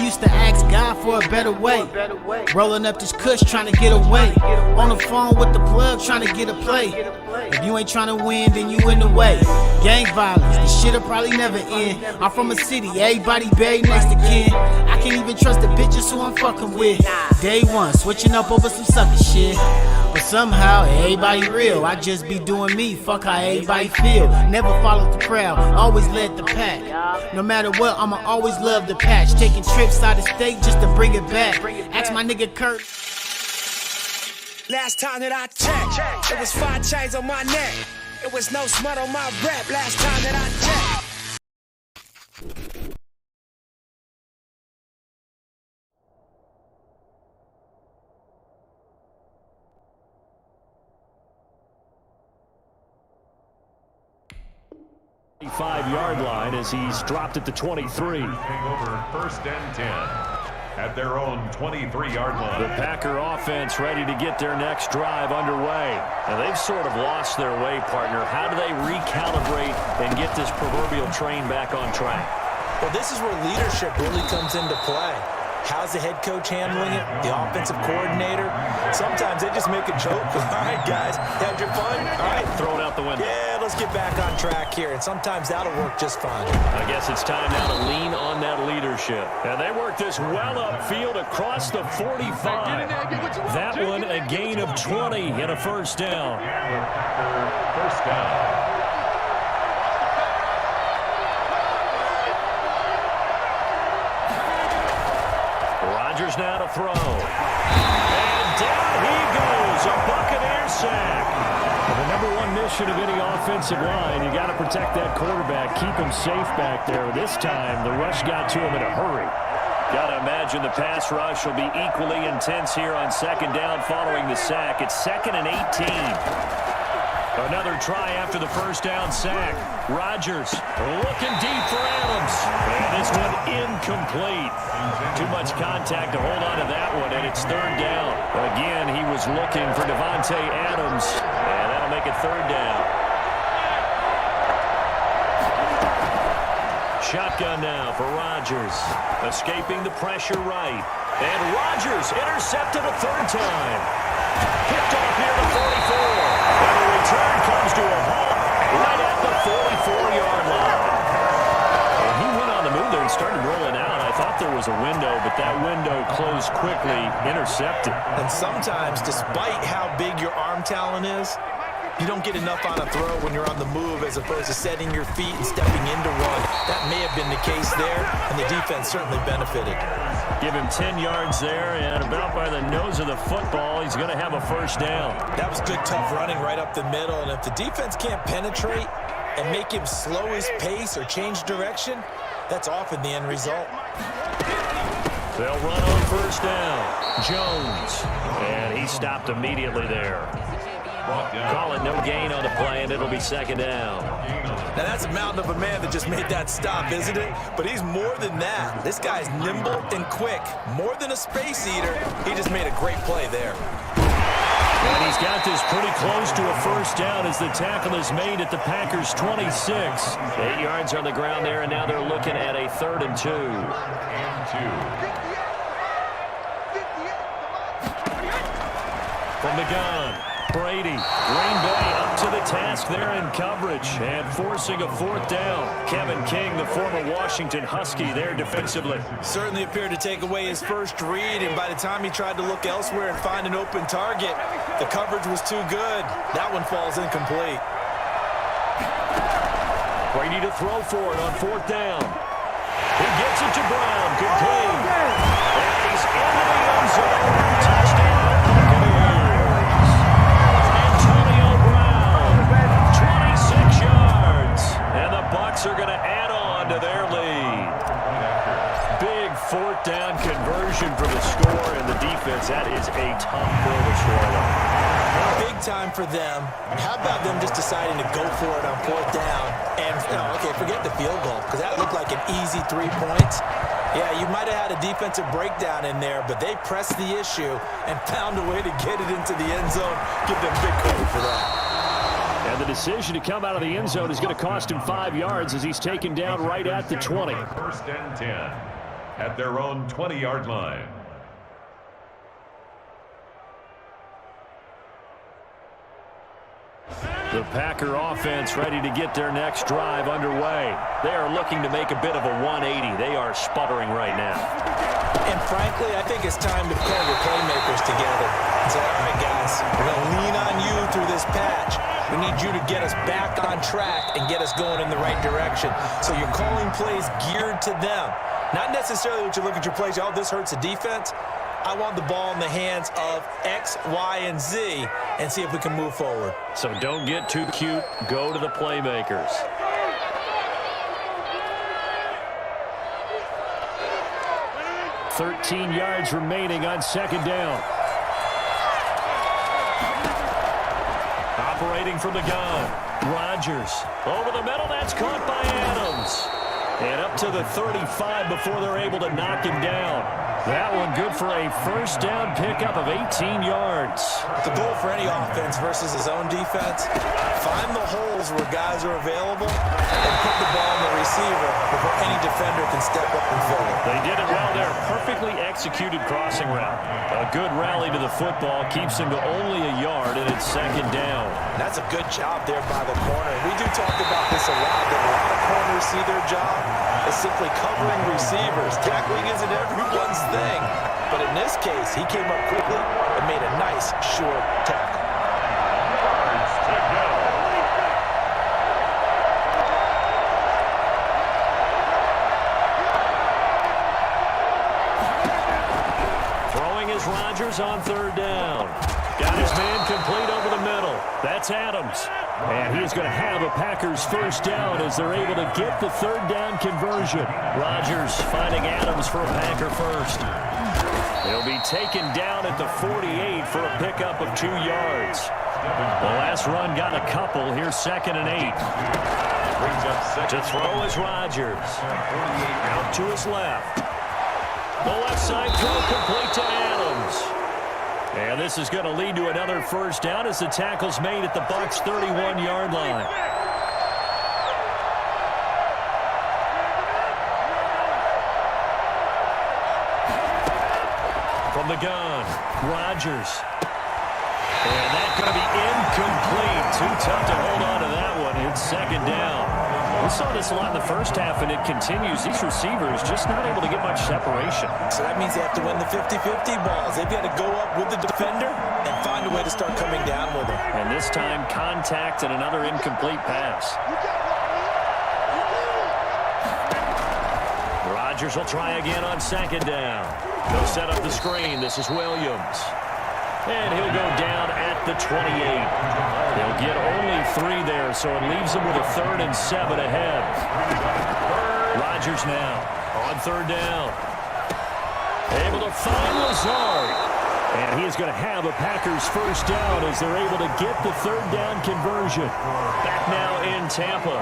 used to ask God for a better way. Rolling up this kush trying to get away. On the phone with the plug trying to get a play. If you ain't trying to win, then you in the way. Gang violence, this shit'll probably never end. I'm from a city, everybody buried next to kin. I can't even trust the bitches who I'm fucking with. Day one, switching up over some sucker shit. But somehow, everybody real. I just be doing me, fuck how everybody feel. Never followed the crowd, always led the pack. No matter what, I'ma always love the patch. Taking trips out of state just to bring it back. Ask my nigga Kurt. Last time that I checked, it was 5 chains on my neck. It was no smut on my rep. Last time that I checked. Five-yard line as he's dropped it to 23. Over first and 10 at their own 23-yard line. The Packer offense ready to get their next drive underway. Now they've sort of lost their way, partner. How do they recalibrate and get this proverbial train back on track? Well, this is where leadership really comes into play. How's the head coach handling it? The offensive coordinator? Sometimes they just make a joke. All right, guys, had your fun? All right. Throw it out the window. Yeah, let's get back on track here. And sometimes that'll work just fine. I guess it's time now to lean on that leadership. And they work this well upfield across the 45. That one a gain of 20 and a first down. First down. Rodgers now to throw. And down he goes, a Buccaneer sack. Well, the #1 mission of any offensive line, you got to protect that quarterback, keep him safe back there. This time, the rush got to him in a hurry. Got to imagine the pass rush will be equally intense here on second down following the sack. It's 2nd and 18. Another try after the first down sack. Rodgers looking deep for Adams. And this one incomplete. Too much contact to hold on to that one, and it's third down. Again, he was looking for Davante Adams, and that'll make it third down. Shotgun now for Rodgers. Escaping the pressure right. And Rodgers intercepted a third time. Picked off near the 44. And the return comes to a halt right at the 44-yard line. And he went on the move there and started rolling out. I thought there was a window, but that window closed quickly, intercepted. And sometimes, despite how big your arm talent is, you don't get enough on a throw when you're on the move as opposed to setting your feet and stepping into one. That may have been the case there, and the defense certainly benefited. Give him 10 yards there, and about by the nose of the football, he's going to have a first down. That was good, tough running right up the middle, and if the defense can't penetrate and make him slow his pace or change direction, that's often the end result. They'll run on first down. Jones, and he stopped immediately there. Call it no gain on the play, and it'll be second down. Now, that's a mountain of a man that just made that stop, isn't it? But he's more than that. This guy's nimble and quick. More than a space eater, he just made a great play there. And he's got this pretty close to a first down as the tackle is made at the Packers' 26. 8 yards on the ground there, and now they're looking at a 3rd and 2. From the gun, Brady. Green Bay up to the task there in coverage and forcing a 4th down. Kevin King, the former Washington Husky, there defensively. Certainly appeared to take away his first read, and by the time he tried to look elsewhere and find an open target, the coverage was too good. That one falls incomplete. Brady to throw for it on 4th down. He gets it to Brown. Complete. And he's in the end zone. Touchdown, Buccaneers. Antonio Brown, 26 yards. And the Bucs are going to add on to their lead. Big 4th down conversion for the score, and the defense, that is a tough pill to swallow. Big time for them. How about them just deciding to go for it on 4th down? And, okay, forget the field goal, because that looked like an easy 3 points. Yeah, you might have had a defensive breakdown in there, but they pressed the issue and found a way to get it into the end zone. Give them big credit for that. And the decision to come out of the end zone is going to cost him 5 yards as he's taken down right at the 20. 1st and 10. at their own 20-yard line. The Packer offense ready to get their next drive underway. They are looking to make a bit of a 180. They are sputtering right now. And frankly, I think it's time to pull your playmakers together and say, all right, guys, we're going to lean on you through this patch. We need you to get us back on track and get us going in the right direction. So you're calling plays geared to them. Not necessarily what you look at your plays, oh, this hurts the defense. I want the ball in the hands of X, Y, and Z and see if we can move forward. So don't get too cute. Go to the playmakers. "13 yards remaining on second down. Operating from the gun. Rodgers over the middle. That's caught by Adams. And up to the 35 before they're able to knock him down. That one good for a first down pickup of 18 yards. The goal for any offense versus his own defense, find the holes where guys are available and put the ball in the receiver before any defender can step up and fill it. They did it well there. Perfectly executed crossing route. A good rally to the football keeps him to only a yard, and it's second down. That's a good job there by the corner. We do talk about this a lot, that a lot of corners see their job as simply covering receivers. Tackling isn't everyone's thing. But in this case, he came up quickly and made a nice, short tackle. Throwing is Rodgers on third down. Got his man complete over the middle. That's Adams. And he's going to have a Packers first down as they're able to get the third down conversion. Rodgers finding Adams for a Packer first. He'll be taken down at the 48 for a pickup of 2 yards. The last run got a couple. Here's 2nd and 8. To throw is Rodgers. Out to his left. The left side throw complete to Adams. And this is going to lead to another first down as the tackle's made at the Bucs' 31-yard line. From the gun, Rodgers. And that's going to be incomplete. Too tough to hold on to that one. It's second down. We saw this a lot in the first half, and it continues. These receivers just not able to get much separation. So that means they have to win the 50-50 balls. They've got to go up with the defender and find a way to start coming down with him. And this time, contact and another incomplete pass. Rodgers will try again on second down. They'll set up the screen. This is Williams. And he'll go down at the 28. They'll get only 3 there, so it leaves them with a 3rd and 7 ahead. Rodgers now on third down. Able to find Lazard. And he is going to have a Packers first down as they're able to get the third down conversion. Back now in Tampa.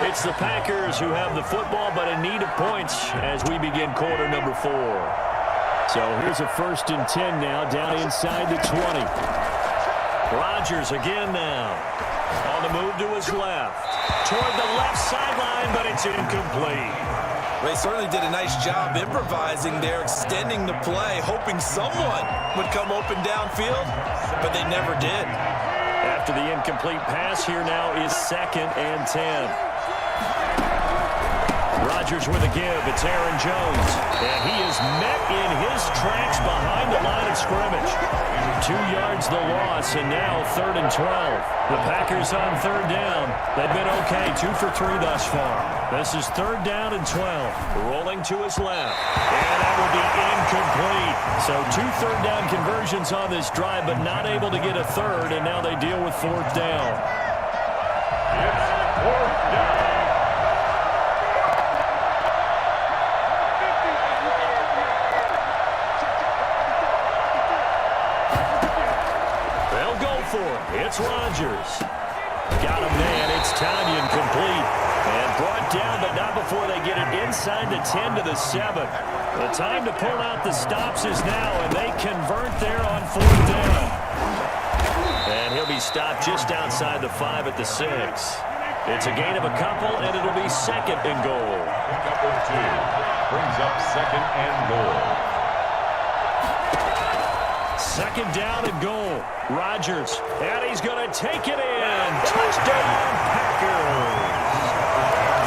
It's the Packers who have the football, but in need of points as we begin quarter number 4. So here's a 1st and 10 now, down inside the 20. Rodgers again now. On the move to his left. Toward the left sideline, but it's incomplete. They certainly did a nice job improvising there, extending the play, hoping someone would come open downfield, but they never did. After the incomplete pass, here now is 2nd and 10. Rodgers with a give. It's Aaron Jones. And he is met in his tracks behind the line of scrimmage. 2 yards the loss, and now 3rd and 12. The Packers on third down. They've been okay, 2 for 3 thus far. This is 3rd down and 12. Rolling to his left. And that will be incomplete. So 2 third down conversions on this drive, but not able to get a third, and now they deal with 4th down. It's 4th down. It's Rodgers. Got him man. It's Tanyan complete. And brought down, but not before they get it inside the 10 to the 7. The time to pull out the stops is now, and they convert there on 4th down. And he'll be stopped just outside the 5 at the 6. It's a gain of a couple, and it'll be second and goal. Pickup of 2 brings up second and goal. Second down and goal. Rodgers, and he's going to take it in. Touchdown, Packers.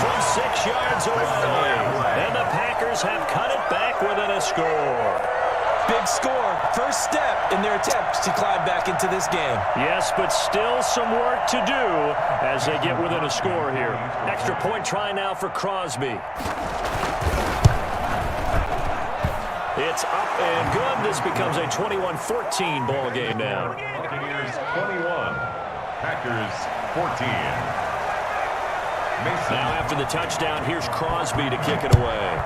From 6 yards away. And the Packers have cut it back within a score. Big score. First step in their attempt to climb back into this game. Yes, but still some work to do as they get within a score here. Extra point try now for Crosby. It's up and good. This becomes a 21-14 ball game now. Buccaneers 21, Packers 14. Mason. Now after the touchdown, here's Crosby to kick it away.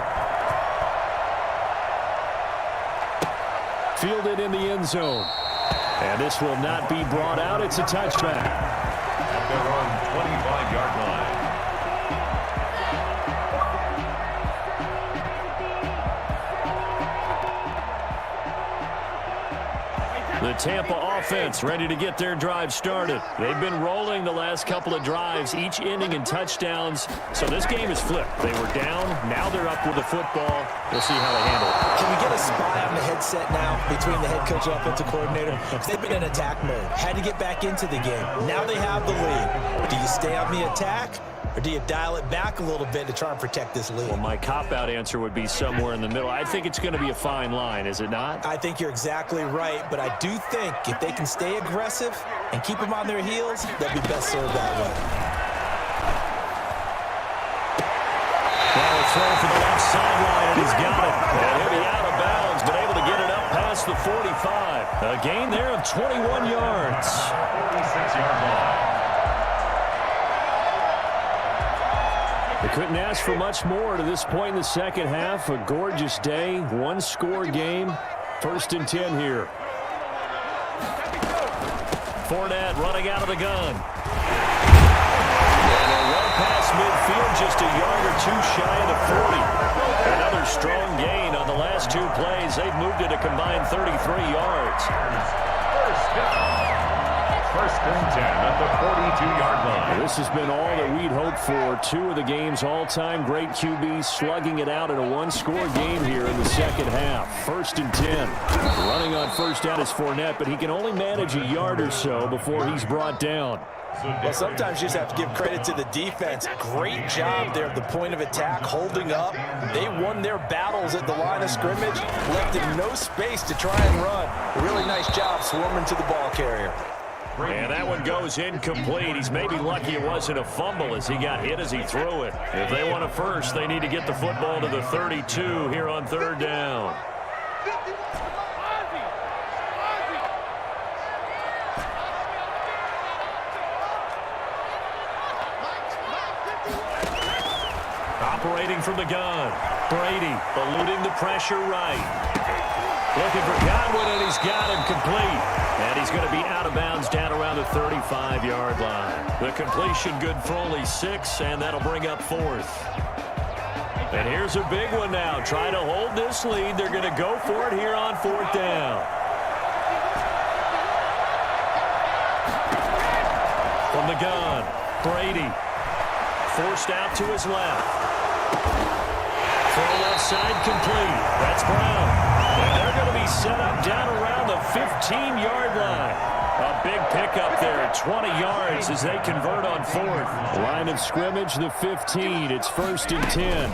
Fielded in the end zone. And this will not be brought out. It's a touchback. At their own 25-yard line. The Tampa offense ready to get their drive started. They've been rolling the last couple of drives, each ending in touchdowns. So this game is flipped. They were down. Now they're up with the football. We'll see how they handle it. Can we get a spy on the headset now between the head coach and offensive coordinator? They've been in attack mode. Had to get back into the game. Now they have the lead. Do you stay on the attack? Or do you dial it back a little bit to try and protect this lead? Well, my cop-out answer would be somewhere in the middle. I think it's going to be a fine line, is it not? I think you're exactly right, but I do think if they can stay aggressive and keep them on their heels, they'll be best served that way. Well, a throw for the left sideline, and he's got it. And he'll be out of bounds, but able to get it up past the 45. A gain there of 21 yards. 46-yard line. They couldn't ask for much more to this point in the second half. A gorgeous day, one-score game. 1st and 10 here. Fournette running out of the gun. And a run past midfield, just a yard or two shy of the 40. Another strong gain on the last 2 plays. They've moved it a combined 33 yards. First down. 1st and 10 at the 42-yard line. This has been all that we'd hoped for. 2 of the game's all-time great QBs slugging it out in a one-score game here in the second half. 1st and 10. Running on first down is Fournette, but he can only manage a yard or so before he's brought down. Well, sometimes you just have to give credit to the defense. Great job there at the point of attack, holding up. They won their battles at the line of scrimmage, left him no space to try and run. Really nice job swarming to the ball carrier. And that one goes incomplete. He's maybe lucky it wasn't a fumble as he got hit as he threw it. If they want a first, they need to get the football to the 32 here on 3rd down. Operating from the gun. Brady eluding the pressure right. Looking for Godwin, and he's got him complete. And he's going to be out of bounds down around the 35-yard line. The completion good for only 6, and that'll bring up 4th. And here's a big one now. Trying to hold this lead. They're going to go for it here on 4th down. From the gun, Brady. Forced out to his left. Throw left side complete. That's Brown. And they're going to be set up down around the 15-yard line. A big pickup there at 20 yards as they convert on 4th. Line of scrimmage, the 15. It's 1st and 10.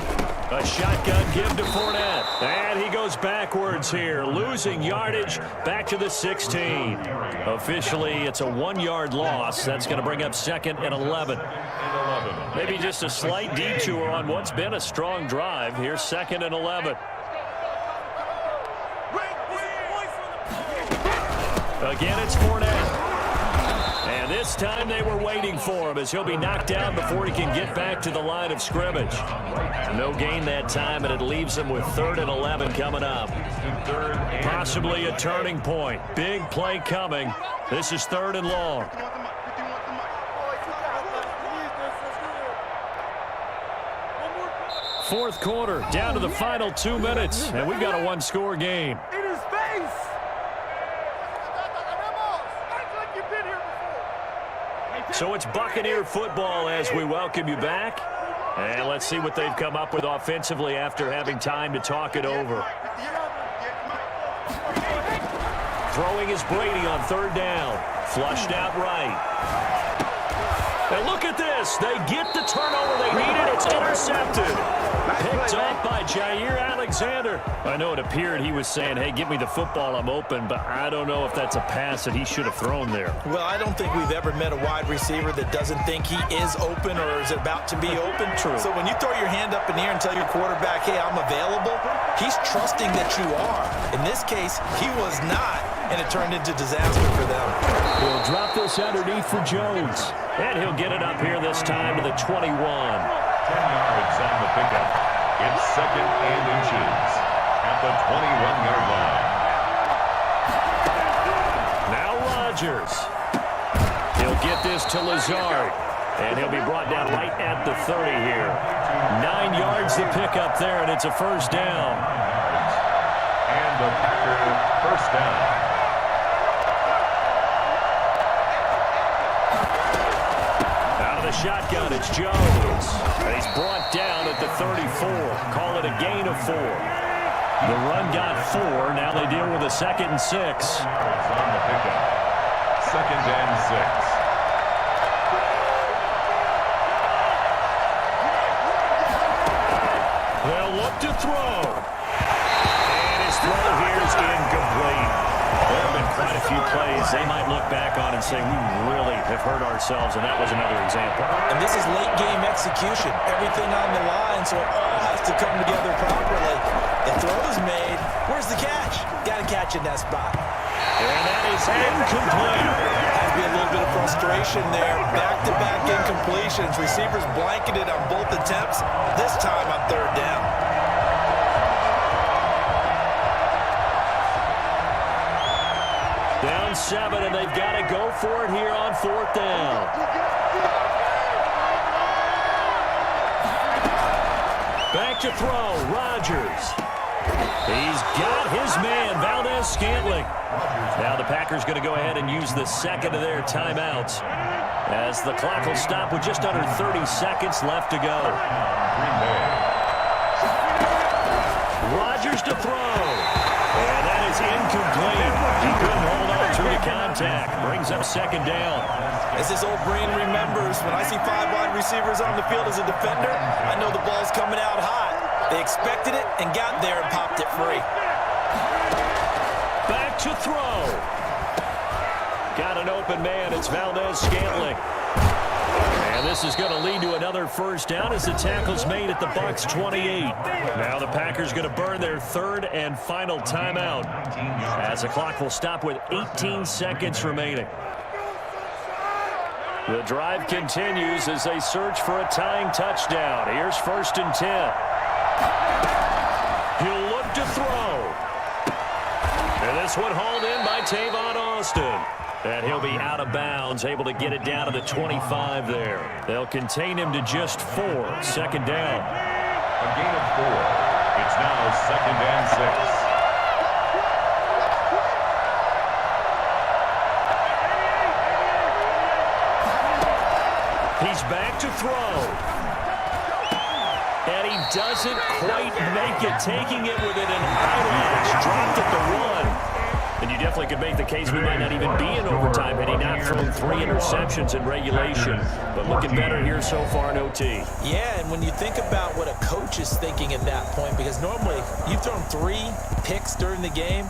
A shotgun give to Fournette. And he goes backwards here, losing yardage back to the 16. Officially, it's a 1-yard loss. That's going to bring up 2nd and 11. Maybe just a slight detour on what's been a strong drive. Here's 2nd and 11. Again, it's Fournette. And this time they were waiting for him as he'll be knocked down before he can get back to the line of scrimmage. No gain that time, and it leaves him with 3rd and 11 coming up. Possibly a turning point. Big play coming. This is 3rd and long. Fourth quarter, down to the final 2 minutes, and we've got a one-score game. In his face! So it's Buccaneer football as we welcome you back. And let's see what they've come up with offensively after having time to talk it over. Throwing is Brady on third down. Flushed out right. And look at this. They get the turnover they needed. It's intercepted. Picked up by Jair Alexander. I know it appeared he was saying, hey, give me the football, I'm open, but I don't know if that's a pass that he should have thrown there. Well, I don't think we've ever met a wide receiver that doesn't think he is open or is about to be open. True. So when you throw your hand up in the air and tell your quarterback, hey, I'm available, he's trusting that you are. In this case, he was not, and it turned into disaster for them. He'll drop this underneath for Jones. And he'll get it up here this time to the 21. 10 yards on the pickup. It's second and inches at the 21-yard line. Now Rodgers. He'll get this to Lazard. And he'll be brought down right at the 30 here. 9 yards to pick up there, and it's a first down. And the Packer first down. Shotgun, it's Jones. And he's brought down at the 34. Call it a gain of 4. The run got 4. Now they deal with a 2nd and 6. It's on the pickup. 2nd and 6. They'll look to throw. And his throw here is incomplete. There have been quite a few plays they might look back on and say, we really have hurt ourselves, and that was another example. And this is late game execution. Everything on the line, so it all has to come together properly. The throw is made. Where's the catch? Got to catch in that spot. And that is incomplete. Had to be a little bit of frustration there. Back-to-back incompletions. Receivers blanketed on both attempts, this time on third down. Down 7, and they've got to go for it here on 4th down. Back to throw, Rodgers. He's got his man, Valdez-Scantling. Now the Packers going to go ahead and use the second of their timeouts as the clock will stop with just under 30 seconds left to go. Rodgers to throw. And that is incomplete. He couldn't hold on through the contact. Brings up 2nd down. As this old brain remembers, when I see 5 wide receivers on the field as a defender, I know the ball's coming out hot. They expected it and got there and popped it free. Back to throw. Got an open man. It's Valdez-Scantling. And this is going to lead to another first down as the tackle's made at the Bucs 28. Now the Packers going to burn their 3rd and final timeout as the clock will stop with 18 seconds remaining. The drive continues as they search for a tying touchdown. Here's 1st and 10. He'll look to throw. And this one hauled in by Tavon Austin. And he'll be out of bounds, able to get it down to the 25 there. They'll contain him to just 4. 2nd down. A gain of 4. It's now 2nd and 6. He's back to throw. And he doesn't quite make it, taking it within an eyelash. Dropped at the 1. And you definitely could make the case we might not even be in overtime had he not thrown 3 interceptions in regulation. But looking better here so far in OT. Yeah, and when you think about what a coach is thinking at that point, because normally you've thrown 3 picks during the game,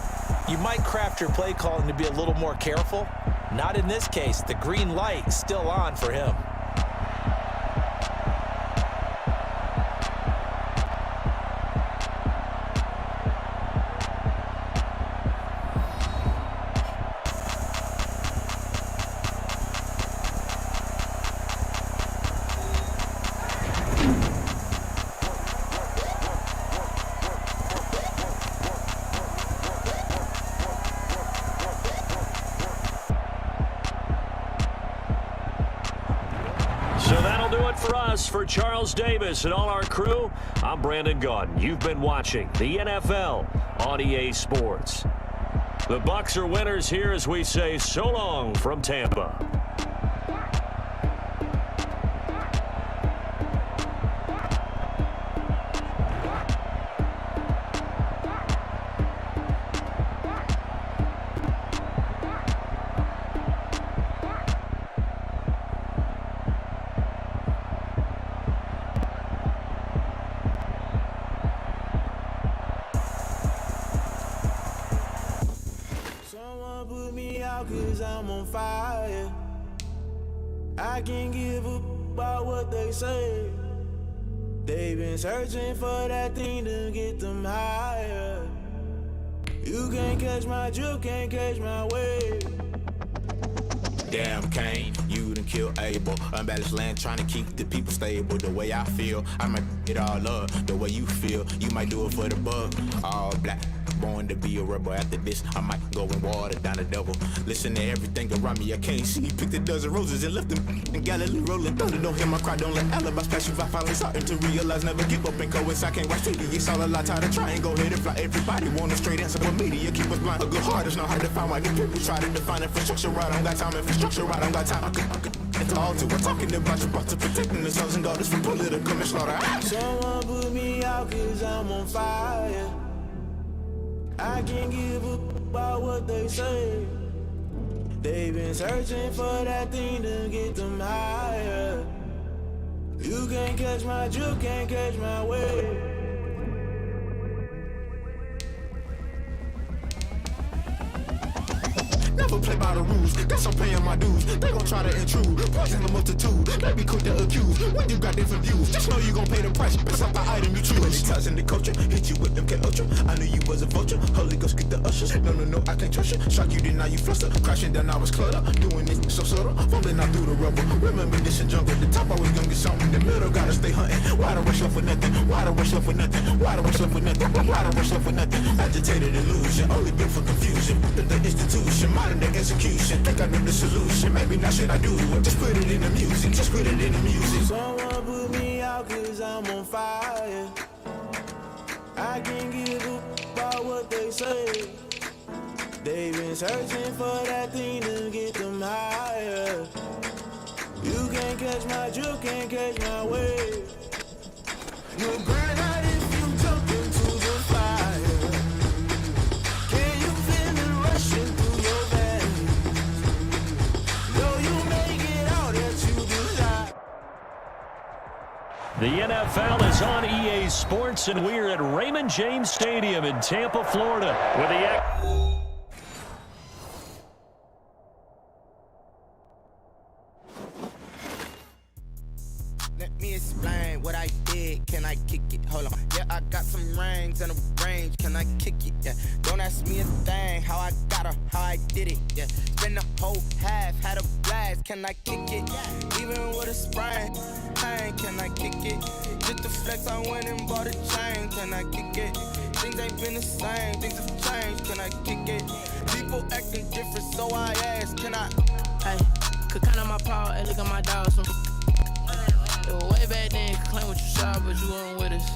you might craft your play calling to be a little more careful. Not in this case. The green light is still on for him. For Charles Davis and all our crew, I'm Brandon Gaudin. You've been watching the NFL on EA Sports. The Bucs are winners here as we say so long from Tampa. out 'cause I'm on fire. I can't give up about what they say. They've been searching for that thing to get them higher. You can't catch my drift, can't catch my wave. Damn Kane, you done killed Abel. Unbalanced land trying to keep the people stable. The way I feel, I might it all up. The way you feel, you might do it for the bug. All black, born to be a rebel. After this, I might go and water down the devil. Listen to everything around me, I can't see. Picked a dozen roses and left them in Galilee rolling thunder. Don't hear my cry, don't let alibis pass you. I finally starting to realize, never give up and coincide. Can't watch TV, it's all a lot. Tired of trying, go ahead and fly. Everybody want a straight answer, but media keep us blind. A good heart is not hard to find. Why the people try to define infrastructure right? I don't got time, infrastructure right, I don't got time. I could it's all to we're talking about you, about to protecting the sons and daughters from political manslaughter. Someone put me out 'cause I'm on fire. I can't give up about what they say. They've been searching for that thing to get them higher. You can't catch my drift, can't catch my wave. Never play by the rules, guess I'm paying my dues. They gon' try to intrude, poison the multitude. Let me quick to accuse, when you got different views. Just know you gon' pay the price, it's like the item you choose. Many ties in the culture, hit you with them Ultra. I knew you was a vulture, Holy Ghost get the ushers. No, I can't trust you. Shock you, then now you fluster. Crashing down, I was clutter. Doing this so subtle, falling out through the rubble. Remember this in jungle, the top always gonna get something. In the middle, gotta stay hunting. Why the rush left for nothing? Why the rush left for nothing? Why the rush left for nothing? Why the rush left for nothing? Agitated illusion, only built for confusion. The institution, modern day execution. Think I know the solution, maybe not should I do it. Just put it in the music, just put it in the music. Someone put me out 'cause I'm on fire. I can't give up about what they say. They've been searching for that thing to get them higher. You can't catch my drift, can't catch my wave. You'll burn out if you jump into the fire. Can you feel it rushing through your veins? Though you make it all that you desire. The NFL is on EA Sports, and we're at Raymond James Stadium in Tampa, Florida, with the Let me explain what I did. Can I kick it? Hold on. Yeah, I got some rings and a range. Can I kick it? Yeah. Don't ask me a thing. How I got her, how I did it. Yeah. Spend the whole half, had a blast. Can I kick it? Even with a sprain. Pain, can I kick it? Just the flex, I went and bought a chain. Can I kick it? Things ain't been the same. Things have changed. Can I kick it? People acting different, so I ask. Can I? Hey, could count on my power. Hey, look at my dogs. Way back then, you could claim what you saw, but you weren't with us.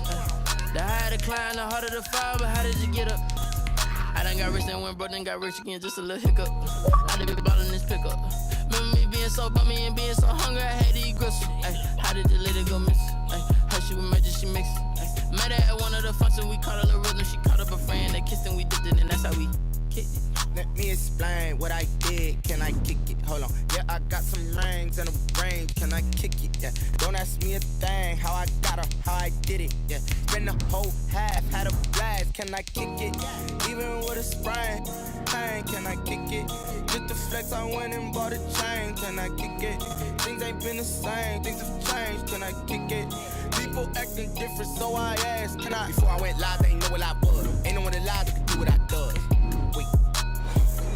The higher the climb, the harder the fall, but how did you get up? I done got rich, then went broke, then got rich again, just a little hiccup. I done been ballin' this pickup. Remember me being so bummy and being so hungry, I had to eat gristle. Ay, how did the lady go miss? Ay, how she was magic, she mixed. Met her at one of the functions, we caught a little rhythm, she caught up a friend, they kissed and we dipped it, and that's how we kicked it. Let me explain what I did. Can I kick it? Hold on. Yeah, I got some rings and a range. Can I kick it? Yeah. Don't ask me a thing. How I got her, how I did it. Yeah. Spend the whole half, had a blast. Can I kick it? Even with a sprain. Pain, can I kick it? Just the flex, I went and bought a chain. Can I kick it? Things ain't been the same. Things have changed. Can I kick it? People acting different, so I asked. Can I? Before I went live, they ain't know what I was. Ain't no one alive that could do what I does. Wait.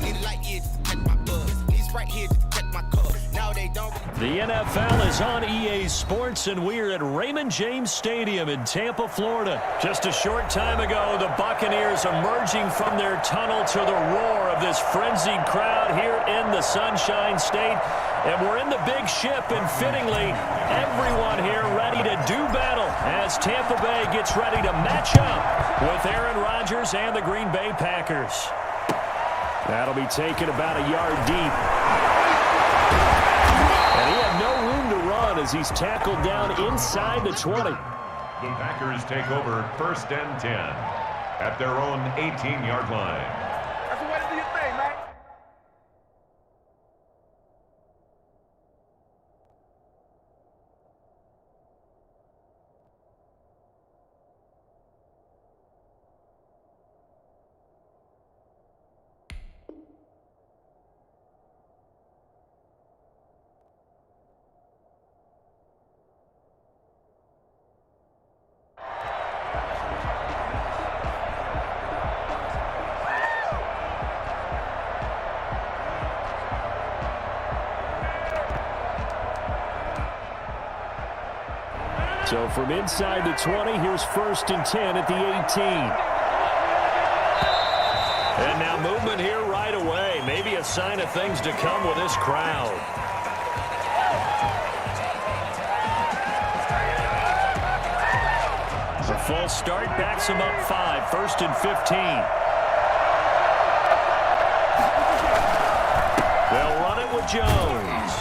Need a light here just to catch my buzz. Need Sprite here just to catch my cup. Now they don't. The NFL is on EA Sports, and we're at Raymond James Stadium in Tampa, Florida. Just a short time ago, the Buccaneers emerging from their tunnel to the roar of this frenzied crowd here in the Sunshine State. And we're in the big ship, and fittingly, everyone here ready to do battle as Tampa Bay gets ready to match up with Aaron Rodgers and the Green Bay Packers. That'll be taken about a yard deep. And he had no room to run as he's tackled down inside the 20. The Packers take over 1st and 10 at their own 18-yard line. That's the way to do your thing, man. So from inside the 20, here's 1st and 10 at the 18. And now movement here right away. Maybe a sign of things to come with this crowd. A false start backs him up 5. 1st and 15. They'll run it with Jones.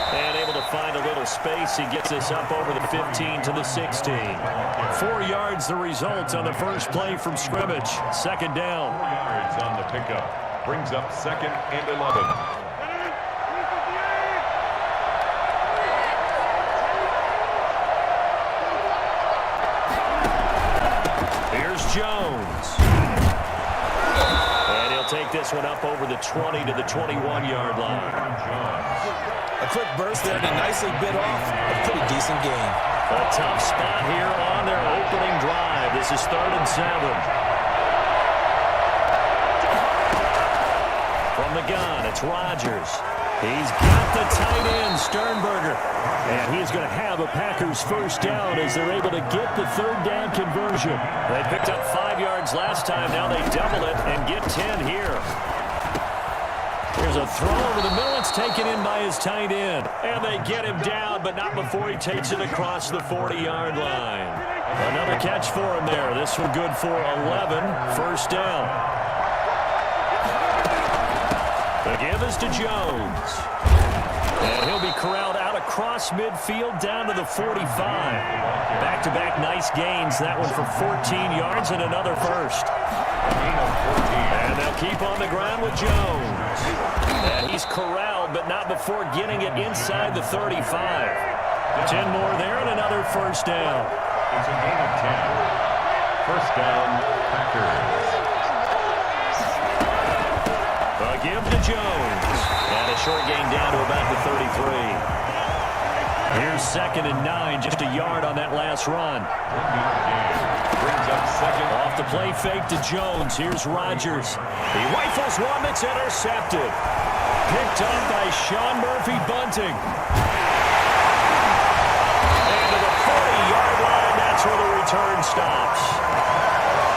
And able to find a little space. He gets us up over the 15 to the 16. 4 yards the result on the first play from scrimmage. 2nd down. 4 yards on the pickup. Brings up 2nd and 11. Here's Jones. And he'll take this one up over the 20 to the 21-yard line. A quick burst there, and he nicely bit off a pretty decent gain. A tough spot here on their opening drive. This is 3rd and 7. From the gun, it's Rodgers. He's got the tight end, Sternberger. And he's going to have a Packers first down as they're able to get the 3rd down conversion. They picked up 5 yards last time. Now they double it and get 10 here. Here's a throw over the middle. It's taken in by his tight end. And they get him down, but not before he takes it across the 40-yard line. Another catch for him there. This one good for 11. First down. The give is to Jones. And he'll be corralled out across midfield down to the 45. Back-to-back nice gains. That one for 14 yards and another first. And they'll keep on the ground with Jones. And he's corralled, but not before getting it inside the 35. 10 more there and another first down. It's a gain of 10. First down, Packers. A give to Jones. And a short gain down to about the 33. Here's 2nd and 9, just a yard on that last run. Brings up 2nd. Off the play fake to Jones. Here's Rodgers. He rifles one that's intercepted. Picked up by Sean Murphy Bunting. And to the 40-yard line, that's where the return stops.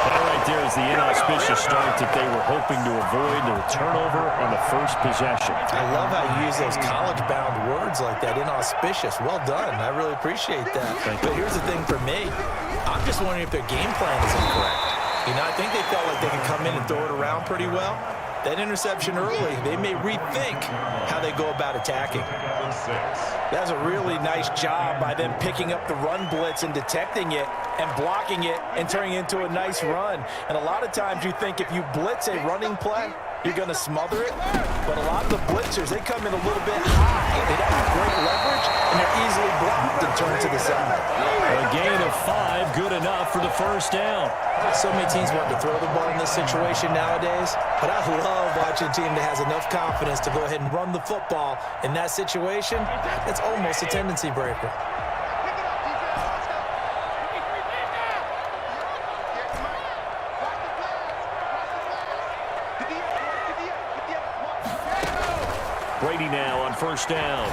That right there is the inauspicious start that they were hoping to avoid, the turnover on the first possession. I love how you use those college-bound words like that, inauspicious. Well done. I really appreciate that. But here's the thing for me. I'm just wondering if their game plan is incorrect. You know, I think they felt like they could come in and throw it around pretty well. That interception early, they may rethink how they go about attacking. That's a really nice job by them picking up the run blitz and detecting it and blocking it and turning it into a nice run. And a lot of times you think if you blitz a running play, you're going to smother it. But a lot of the blitzers, they come in a little bit high. They have great leverage, and they're easily blocked and turned to the side. A gain of 5, good enough for the first down. So many teams want to throw the ball in this situation nowadays, but I love watching a team that has enough confidence to go ahead and run the football in that situation. It's almost a tendency breaker. Brady now on first down.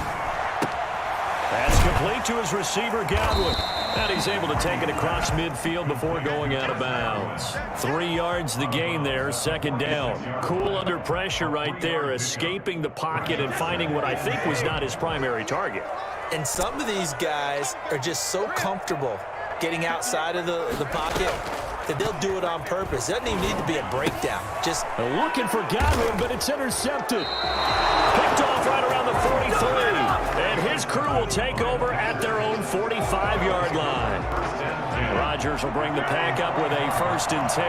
That's complete to his receiver, Godwin. And he's able to take it across midfield before going out of bounds. 3 yards the gain there, 2nd down. Cool under pressure right there, escaping the pocket and finding what I think was not his primary target. And some of these guys are just so comfortable getting outside of the pocket that they'll do it on purpose. It doesn't even need to be a breakdown. Just looking for Godwin, but it's intercepted. Picked off right around the 43. And his crew will take over at their own 45-yard line. Rodgers will bring the pack up with a 1st and 10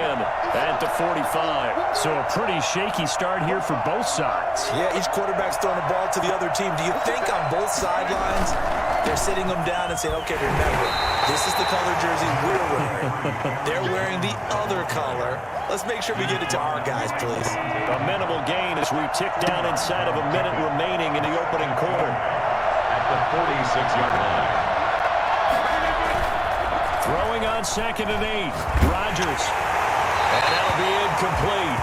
at the 45. So a pretty shaky start here for both sides. Yeah, each quarterback's throwing the ball to the other team. Do you think on both sidelines they're sitting them down and saying, okay, remember, this is the color jersey we're wearing. They're wearing the other color. Let's make sure we get it to our guys, please. A minimal gain as we tick down inside of a minute remaining in the opening quarter. At the 46-yard line. Throwing on 2nd and 8. Rodgers. And that'll be incomplete.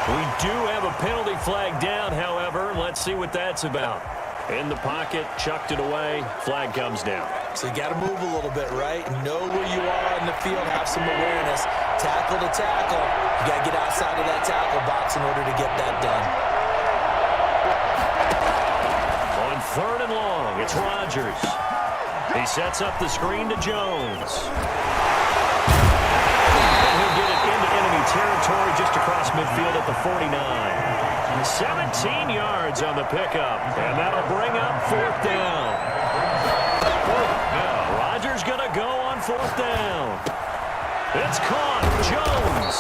We do have a penalty flag down, however. Let's see what that's about. In the pocket, chucked it away. Flag comes down. So you got to move a little bit, right? Know where you are on the field, have some awareness. Tackle to tackle. You got to get outside of that tackle box in order to get that done. On 3rd and long, it's Rodgers. He sets up the screen to Jones. And he'll get it into enemy territory just across midfield at the 49. 17 yards on the pickup, and that'll bring up 4th down. Rodgers going to go on 4th down. It's caught. Jones.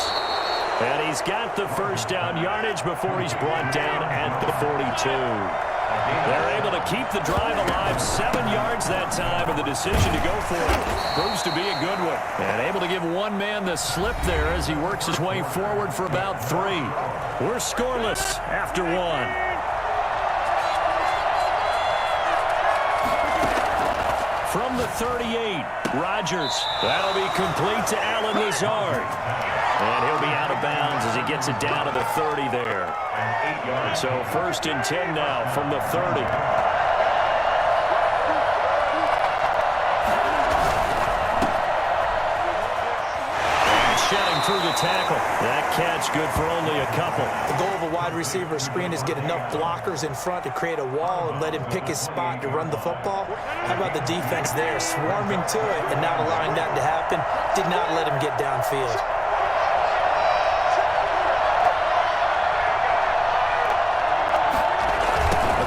And he's got the first down yardage before he's brought down at the 42. They're able to keep the drive alive, 7 yards that time, and the decision to go for it proves to be a good one. And able to give one man the slip there as he works his way forward for about 3. We're scoreless after 1. From the 38, Rodgers. That'll be complete to Allen Lazard. And he'll be out of bounds as he gets it down to the 30 there. So 1st and 10 now from the 30. And shedding through the tackle. That catch good for only a couple. The goal of a wide receiver screen is get enough blockers in front to create a wall and let him pick his spot to run the football. How about the defense there, swarming to it and not allowing that to happen? Did not let him get downfield.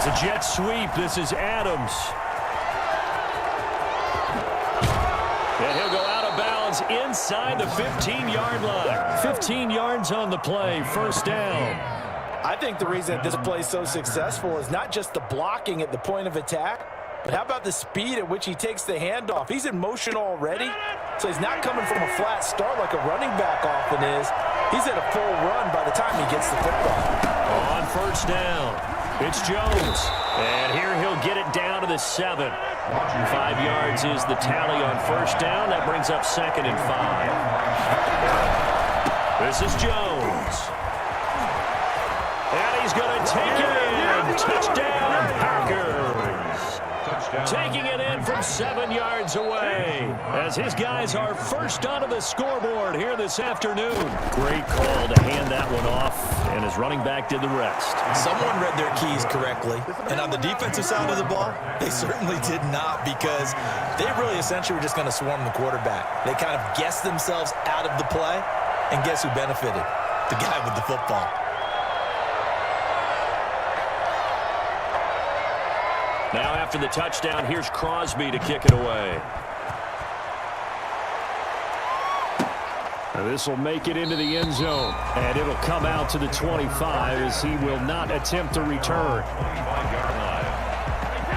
It's a jet sweep. This is Adams. And he'll go out of bounds inside the 15-yard line. 15 yards on the play, 1st down. I think the reason that this play is so successful is not just the blocking at the point of attack, but how about the speed at which he takes the handoff? He's in motion already, so he's not coming from a flat start like a running back often is. He's at a full run by the time he gets the football. On 1st down. It's Jones, and here he'll get it down to the 7. 5 yards is the tally on 1st down. That brings up 2nd and 5. This is Jones. And he's going to take it in. Touchdown, Packers. Taking it in from 7 yards away as his guys are first onto the scoreboard here this afternoon. Great call to hand that one off, and his running back did the rest. Someone read their keys correctly, and on the defensive side of the ball, they certainly did not, because they really essentially were just going to swarm the quarterback. They kind of guessed themselves out of the play, and guess who benefited? The guy with the football. Now after the touchdown, here's Crosby to kick it away. This will make it into the end zone, and it'll come out to the 25 as he will not attempt to return.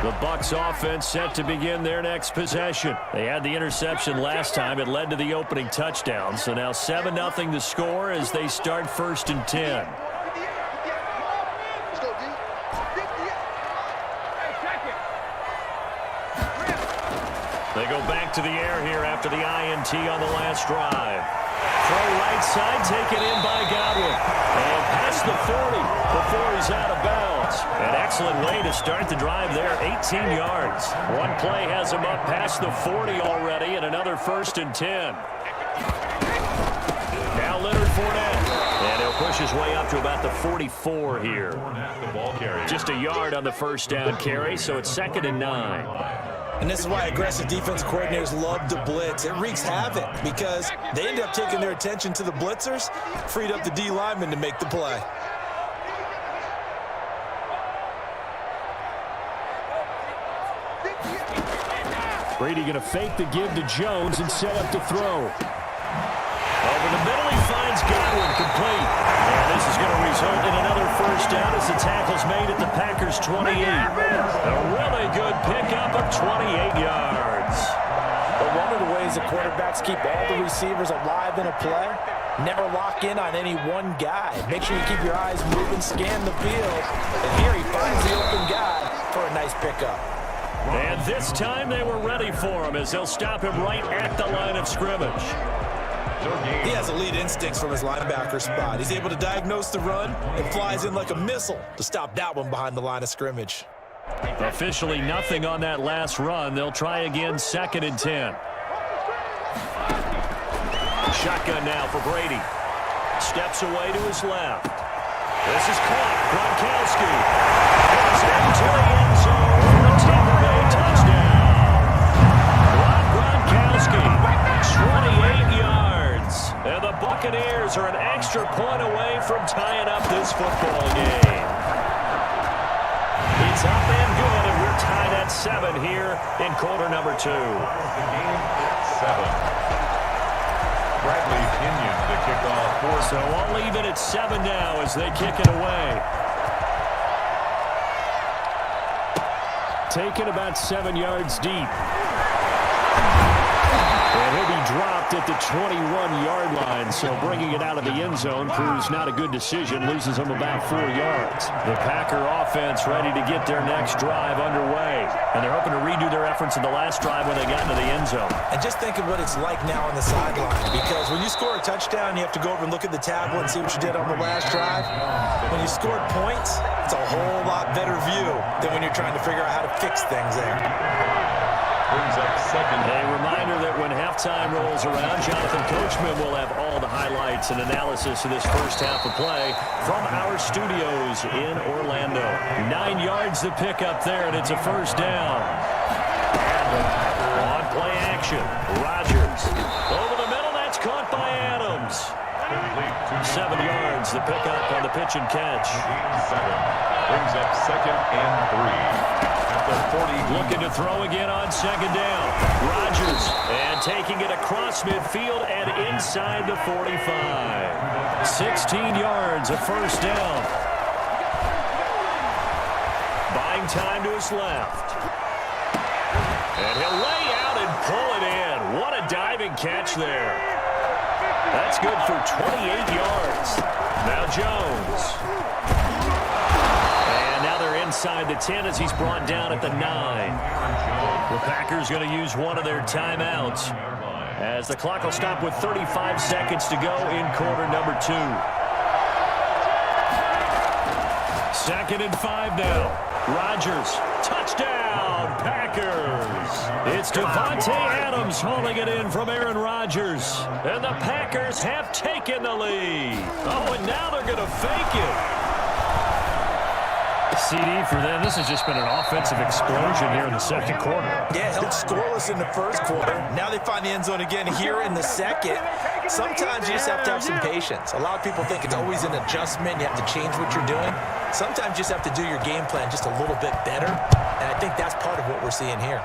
The Bucs offense set to begin their next possession. They had the interception last time. It led to the opening touchdown. So now 7-0 to score as they start 1st and 10. They go back to the air here after the INT on the last drive. Throw right side, taken in by Godwin. And past the 40 before he's out of bounds. An excellent way to start the drive there, 18 yards. One play has him up past the 40 already, and another 1st and 10. Now Leonard Fournette. And he'll push his way up to about the 44 here. Just a yard on the 1st down carry, so it's 2nd and 9. And this is why aggressive defense coordinators love to blitz. It wreaks havoc because they end up taking their attention to the blitzers, freed up the D lineman to make the play. Brady going to fake the give to Jones and set up to throw. Over the middle, he finds Godwin complete. And this is going to result in another 1st down as the tackle's made at the Packers' 28. A really good pickup of 28 yards. But one of the ways the quarterbacks keep all the receivers alive in a play, never lock in on any one guy. Make sure you keep your eyes moving, scan the field. And here he finds the open guy for a nice pickup. And this time they were ready for him as they'll stop him right at the line of scrimmage. He has elite instincts from his linebacker spot. He's able to diagnose the run and flies in like a missile to stop that one behind the line of scrimmage. Officially nothing on that last run. They'll try again, 2nd and 10. Shotgun now for Brady. Steps away to his left. This is caught. Gronkowski goes into the end zone for the Tampa Bay touchdown. Gronkowski, 28 yards. And the Buccaneers are an extra point away from tying up this football game. It's up and good, and we're tied at 7 here in quarter number 2. The game at 7. Bradley Pinion to kick off. So I'll leave it at 7 now as they kick it away. Taken about 7 yards deep. And he'll be dropped at the 21-yard line, so bringing it out of the end zone proves not a good decision, loses them about 4 yards. The Packer offense ready to get their next drive underway, and they're hoping to redo their efforts in the last drive when they got into the end zone. And just think of what it's like now on the sideline, because when you score a touchdown, you have to go over and look at the tablet and see what you did on the last drive. When you scored points, it's a whole lot better view than when you're trying to figure out how to fix things there. Brings up 2nd. A reminder that when halftime rolls around, Jonathan Coachman will have all the highlights and analysis of this first half of play from our studios in Orlando. 9 yards to pick up there, and it's a first down. On play action, Rodgers. Over the middle, that's caught by Adams. 7 yards, the pickup on the pitch and catch. 7. Brings up 2nd and 3. Looking to throw again on 2nd down. Rodgers, and taking it across midfield and inside the 45. 16 yards, a first down. Buying time to his left. And he'll lay out and pull it in. What a diving catch there. That's good for 28 yards. Now Jones. Inside the 10 as he's brought down at the 9. The Packers going to use one of their timeouts as the clock will stop with 35 seconds to go in quarter number 2. 2nd and 5 now. Rodgers, touchdown, Packers. It's Devontae Adams hauling it in from Aaron Rodgers. And the Packers have taken the lead. Oh, and now they're going to fake it. CD for them. This has just been an offensive explosion here in the second quarter. Yeah, held scoreless in the first quarter. Now they find the end zone again here in the second. Sometimes you just have to have some patience. A lot of people think it's always an adjustment. You have to change what you're doing. Sometimes you just have to do your game plan just a little bit better. And I think that's part of what we're seeing here.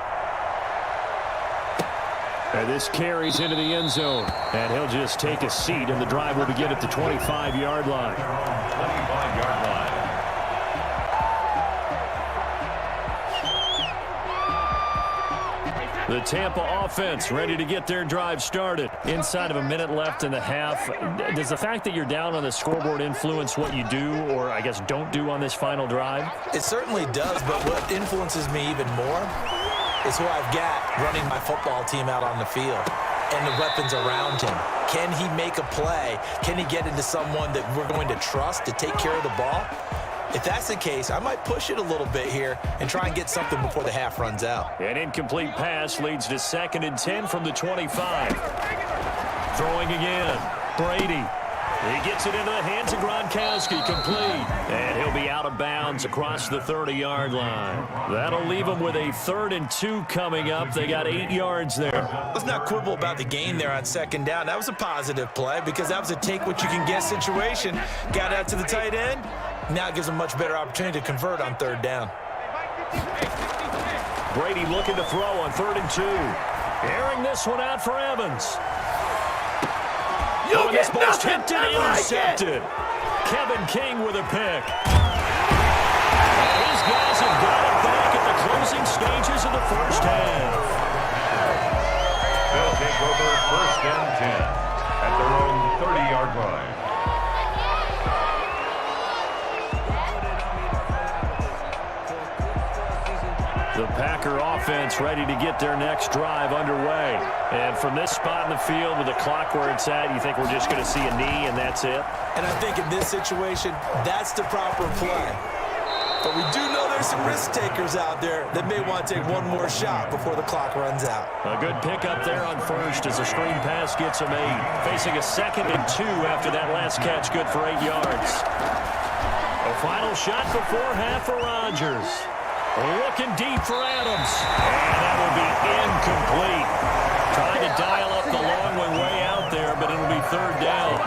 And this carries into the end zone. And he'll just take a seat, and the drive will begin at the 25-yard line. 25-yard line. The Tampa offense ready to get their drive started. Inside of a minute left in the half. Does the fact that you're down on the scoreboard influence what you do, or I guess don't do on this final drive? It certainly does, but what influences me even more is who I've got running my football team out on the field and the weapons around him. Can he make a play? Can he get into someone that we're going to trust to take care of the ball? If that's the case, I might push it a little bit here and try and get something before the half runs out. An incomplete pass leads to 2nd and 10 from the 25. Throwing again. Brady. He gets it into the hands of Gronkowski, complete. And he'll be out of bounds across the 30-yard line. That'll leave them with a 3rd and 2 coming up. They got 8 yards there. Let's not quibble about the gain there on 2nd down. That was a positive play because that was a take-what-you-can-get situation. Got out to the tight end. Now it gives them a much better opportunity to convert on 3rd down. Brady looking to throw on 3rd and 2. Airing this one out for Evans. You this ball's tipped and intercepted. Kevin King with a pick. And these guys have got it back at the closing stages of the first half. They'll take over 1st and 10 at their own 30-yard line. The Packer offense ready to get their next drive underway. And from this spot in the field with the clock where it's at, you think we're just going to see a knee and that's it? And I think in this situation, that's the proper play. But we do know there's some risk takers out there that may want to take one more shot before the clock runs out. A good pickup there on first as a screen pass gets him 8. Facing a 2nd and 2 after that last catch, good for 8 yards. A final shot before half for Rodgers. Looking deep for Adams. And that will be incomplete. Trying to dial up the long one way out there, but it'll be 3rd down.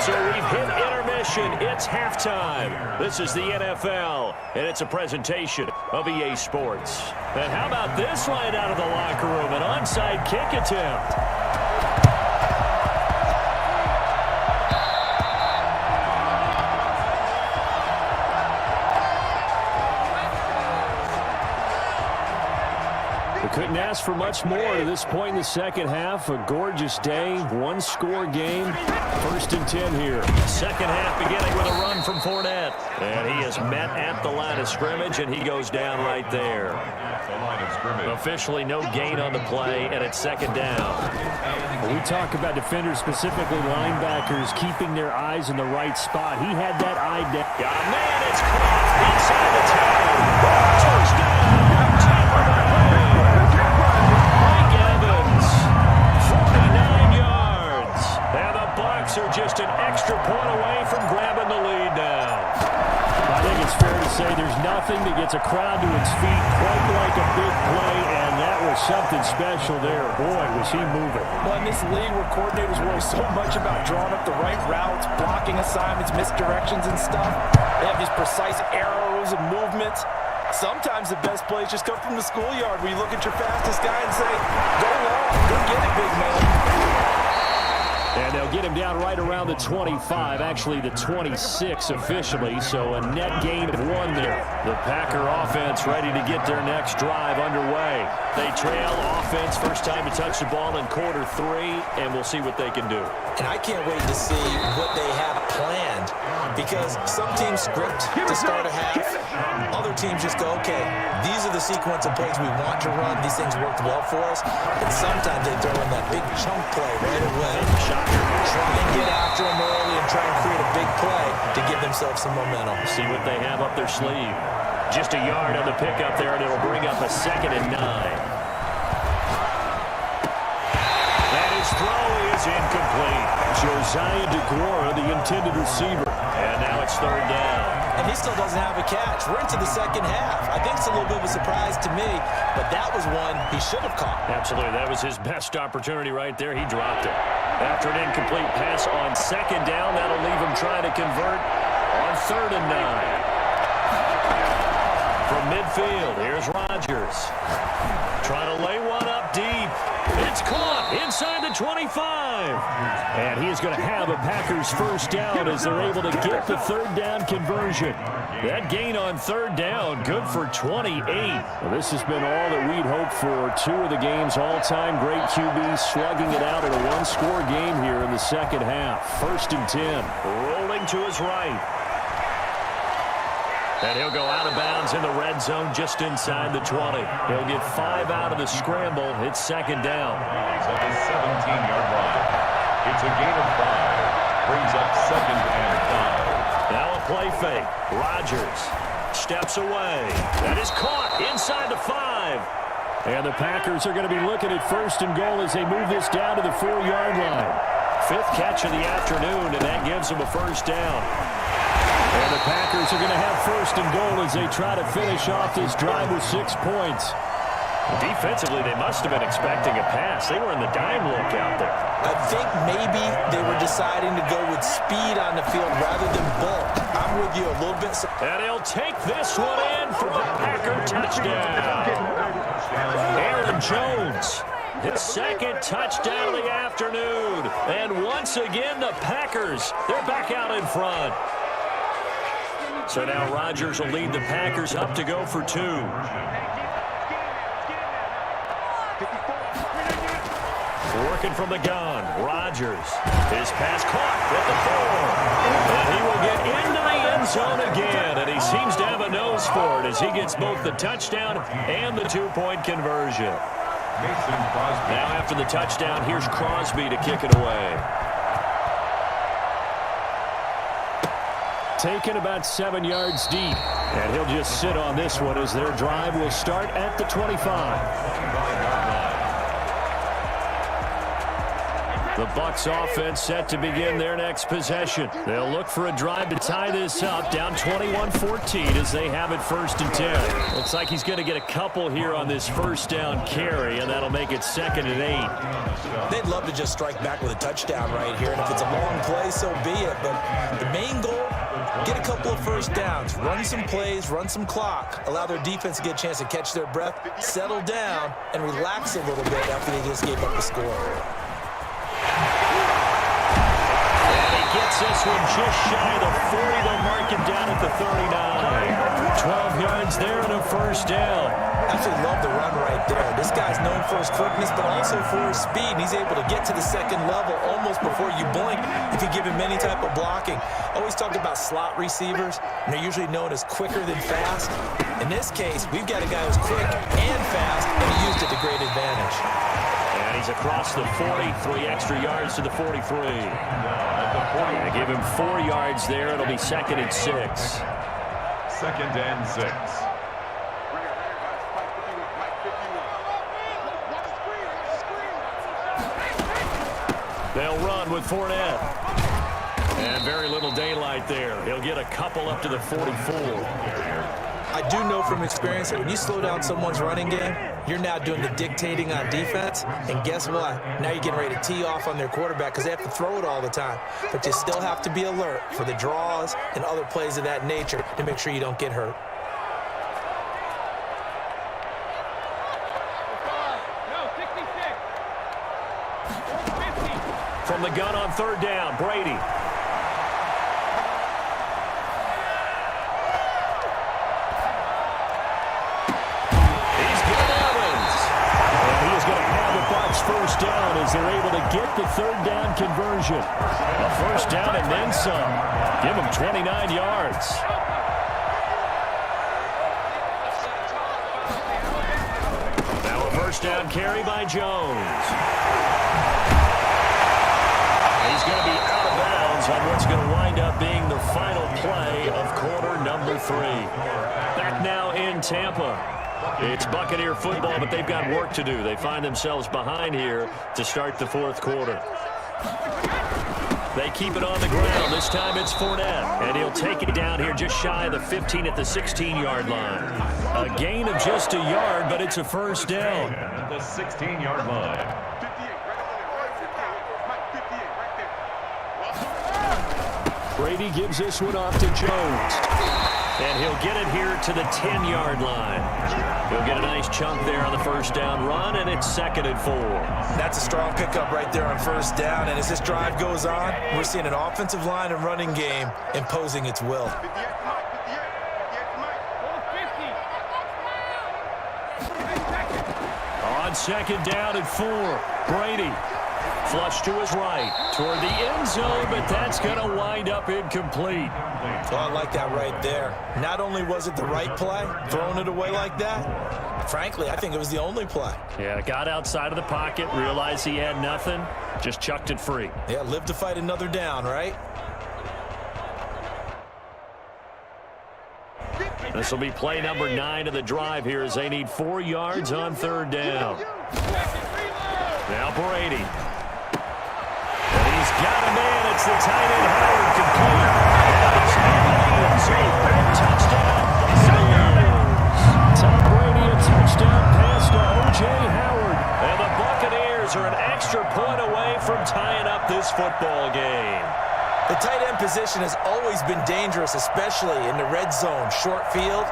So we've hit intermission. It's halftime. This is the NFL, and it's a presentation of EA Sports. And how about this line out of the locker room? An onside kick attempt. Couldn't ask for much more to this point in the second half. A gorgeous day, one-score game. 1st and 10 here. Second half beginning with a run from Fournette. And he is met at the line of scrimmage, and he goes down right there. Officially no gain on the play, and it's 2nd down. We talk about defenders, specifically linebackers, keeping their eyes in the right spot. He had that eye down. Got a man, it's caught inside the 10. Touchdown, Tampa Bay. Mike Evans, 49 yards. And the Bucs are just an extra point away from grabbing the lead now. I think it's fair to say there's nothing that gets a crowd to its feet quite like a big play, and that was something special there. Boy, was he moving. Well, in this league where coordinators worry so much about drawing up the right routes, blocking assignments, misdirections and stuff, they have these precise arrows and movements. Sometimes the best plays just come from the schoolyard where you look at your fastest guy and say, go long, go get it, big man. And they'll get him down right around the 25, actually the 26 officially, so a net gain of 1 there. The Packer offense ready to get their next drive underway. They trail offense, first time to touch the ball in quarter 3, and we'll see what they can do. And I can't wait to see what they have planned, because some teams script to start a half. Other teams just go, okay, these are the sequence of plays we want to run. These things worked well for us. And sometimes they throw in that big chunk play right away. Try and get after them early and try and create a big play to give themselves some momentum. See what they have up their sleeve. Just a yard on the pickup there, and it'll bring up a 2nd and 9. And his throw is incomplete. Josiah DeGuara, the intended receiver. And now it's 3rd down. And he still doesn't have a catch. We're into the second half. I think it's a little bit of a surprise to me, but that was one he should have caught. Absolutely. That was his best opportunity right there. He dropped it. After an incomplete pass on 2nd down, that'll leave him trying to convert on 3rd and 9. From midfield, here's Rodgers. Trying to lay one up deep. It's caught inside the 25. And he is going to have a Packers first down as they're able to get the 3rd down conversion. That gain on 3rd down, good for 28. Well, this has been all that we'd hoped for. 2 of the game's all-time great QBs slugging it out in a one-score game here in the second half. 1st and 10. Rolling to his right. And he'll go out of bounds in the red zone just inside the 20. He'll get 5 out of the scramble. It's 2nd down. He's at the 17-yard line. It's a gain of 5. Brings up 2nd and 5. Now a play fake. Rodgers steps away. That is caught inside the 5. And the Packers are going to be looking at 1st and goal as they move this down to the 4-yard line. 5th catch of the afternoon, and that gives them a first down. And the Packers are going to have 1st and goal as they try to finish off this drive with 6 points. Defensively, they must have been expecting a pass. They were in the dime look out there. I think maybe they were deciding to go with speed on the field rather than bulk. I'm with you a little bit. And he'll take this one in for a Packer touchdown. Aaron Jones, his 2nd touchdown of the afternoon. And once again, the Packers, they're back out in front. So now Rodgers will lead the Packers up to go for 2. Working from the gun, Rodgers. His pass caught at the 4. And he will get into the end zone again. And he seems to have a nose for it as he gets both the touchdown and the 2-point conversion. Now after the touchdown, here's Crosby to kick it away. Taken about 7 yards deep. And he'll just sit on this one as their drive will start at the 25. The Bucs offense set to begin their next possession. They'll look for a drive to tie this up, down 21-14 as they have it 1st and 10. Looks like he's going to get a couple here on this first down carry, and that'll make it 2nd and 8. They'd love to just strike back with a touchdown right here, and if it's a long play, so be it. But the main goal, get a couple of first downs, run some plays, run some clock, allow their defense to get a chance to catch their breath, settle down, and relax a little bit after they just gave up the score. Gets this one just shy of the 40. They'll mark him down at the 39. 12 yards there and a first down. Absolutely love the run right there. This guy's known for his quickness, but also for his speed. He's able to get to the second level almost before you blink if you give him any type of blocking. Always talk about slot receivers, and they're usually known as quicker than fast. In this case, we've got a guy who's quick and fast, and he used it to great advantage. And he's across the 40, 3 extra yards to the 43. They give him 4 yards there. It'll be 2nd and 6. 2nd and 6. They'll run with Fournette. And very little daylight there. He'll get a couple up to the 44. I do know from experience that when you slow down someone's running game, you're now doing the dictating on defense. And guess what? Now you're getting ready to tee off on their quarterback because they have to throw it all the time. But you still have to be alert for the draws and other plays of that nature to make sure you don't get hurt. From the gun on 3rd down, Brady. First down as they're able to get the 3rd down conversion. A first down and then some. Give them 29 yards. Now a first down carry by Jones. He's going to be out of bounds on what's going to wind up being the final play of quarter number 3. Back now in Tampa. It's Buccaneer football, but they've got work to do. They find themselves behind here to start the 4th quarter. They keep it on the ground. This time it's Fournette, and he'll take it down here just shy of the 15 at the 16-yard line. A gain of just a yard, but it's a first down. At the 16-yard line. Brady gives this one off to Jones. And he'll get it here to the 10-yard line. He'll get a nice chunk there on the first down run, and it's 2nd and 4. That's a strong pickup right there on first down. And as this drive goes on, we're seeing an offensive line and running game imposing its will. On 2nd down and 4, Brady. Flush to his right toward the end zone, but that's going to wind up incomplete. Well, I like that right there. Not only was it the right play, throwing it away like that, frankly, I think it was the only play. Yeah, got outside of the pocket, realized he had nothing, just chucked it free. Yeah, live to fight another down, right? This will be play number 9 of the drive here as they need 4 yards on 3rd down. Now Brady. He's got a man. It's the tight end, Howard, complete. Touchdown. Tom Brady, a touchdown pass to O.J. Howard. And the Buccaneers are an extra point away from tying up this football game. The tight end position has always been dangerous, especially in the red zone, short field.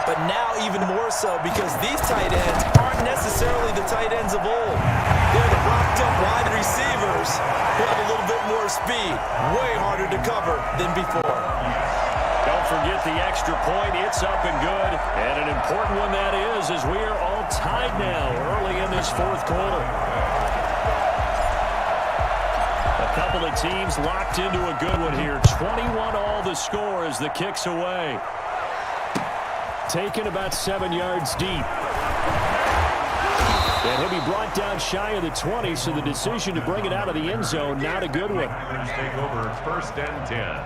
But now even more so because these tight ends aren't necessarily the tight ends of old. They're the rocked-up wide receivers who have a little bit more speed. Way harder to cover than before. Don't forget the extra point. It's up and good. And an important one that is, as we are all tied now early in this 4th quarter. A couple of teams locked into a good one here. 21 all the score as the kick's away. Taken about 7 yards deep. And he'll be brought down shy of the 20, so the decision to bring it out of the end zone, not a good one. Take over 1st and 10.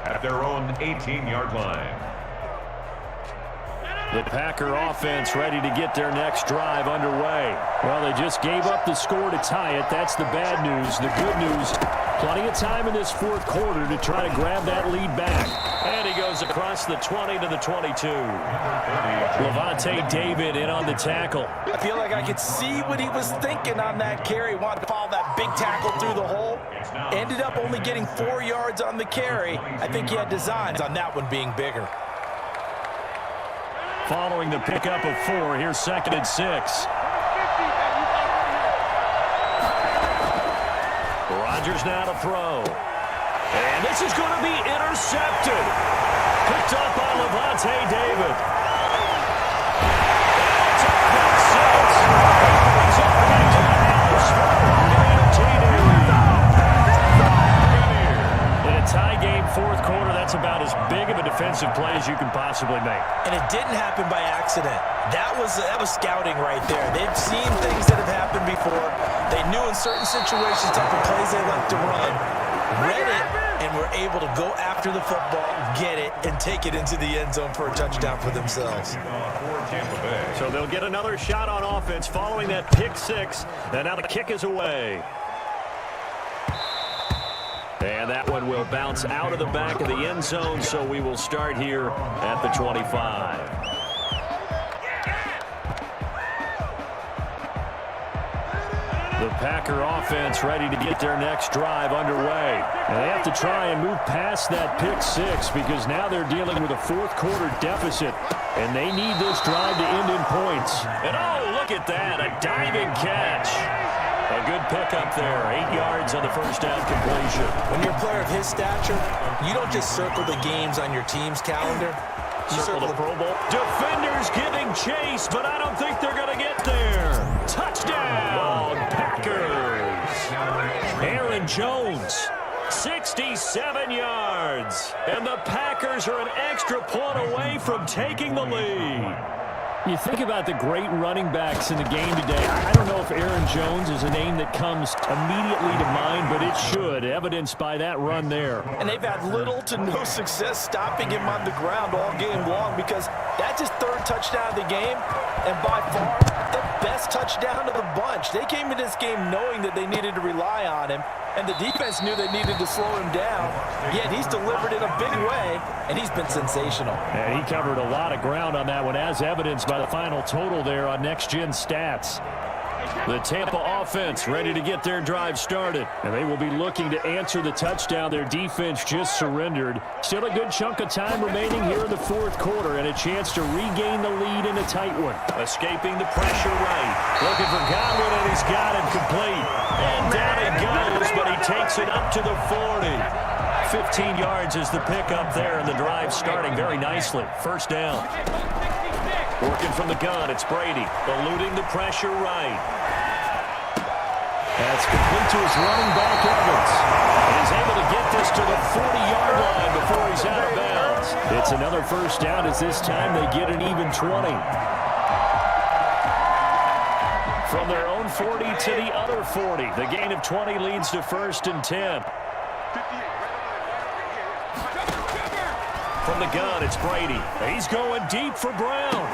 at their own 18-yard line. The Packer offense ready to get their next drive underway. Well, they just gave up the score to tie it. That's the bad news. The good news, plenty of time in this fourth quarter to try to grab that lead back. And he goes across the 20 to the 22. Levante David in on the tackle. I feel like I could see what he was thinking on that carry. Wanted to follow that big tackle through the hole. Ended up only getting 4 yards on the carry. I think he had designs on that one being bigger. Following the pickup of 4, here's 2nd and 6. Rodgers now to throw. And this is going to be intercepted. Picked up by Levante David. It's a pick six. It's up against the house. In a tie game, fourth quarter, that's about as big of a defensive play as you can possibly make. And it didn't happen by accident. That was scouting right there. They've seen things that have happened before. They knew in certain situations type of plays they like to run, read it, and were able to go after the football, get it, and take it into the end zone for a touchdown for themselves. So they'll get another shot on offense following that pick six, and now the kick is away. And that one will bounce out of the back of the end zone, so we will start here at the 25. The Packer offense ready to get their next drive underway. And they have to try and move past that pick six because now they're dealing with a fourth quarter deficit. And they need this drive to end in points. And oh, look at that, a diving catch. A good pickup there, 8 yards on the first down completion. When you're a player of his stature, you don't just circle the games on your team's calendar. You circle the Pro Bowl. Defenders giving chase, but I don't think they're going to get there. Touchdown, Packers. Aaron Jones, 67 yards. And the Packers are an extra point away from taking the lead. You think about the great running backs in the game today. I don't know if Aaron Jones is a name that comes immediately to mind, but it should, evidenced by that run there. And they've had little to no success stopping him on the ground all game long because that's his third touchdown of the game, and by far the best touchdown of the bunch. They came into this game knowing that they needed to rely on him, and the defense knew they needed to slow him down, yet he's delivered in a big way, and he's been sensational. And he covered a lot of ground on that one, as evidenced by the final total there on Next Gen Stats. The Tampa offense ready to get their drive started, and they will be looking to answer the touchdown their defense just surrendered. Still a good chunk of time remaining here in the fourth quarter, and a chance to regain the lead in a tight one. Escaping the pressure right. Looking for Godwin, and he's got him complete. And down he goes, but he takes it up to the 40. 15 yards is the pickup there, and the drive starting very nicely. First down. Working from the gun, it's Brady, eluding the pressure right. That's complete to his running back, Evans. And he's able to get this to the 40-yard line before he's out of bounds. It's another first down as this time they get an even 20. From their own 40 to the other 40. The gain of 20 leads to 1st and 10. From the gun, it's Brady. He's going deep for Brown.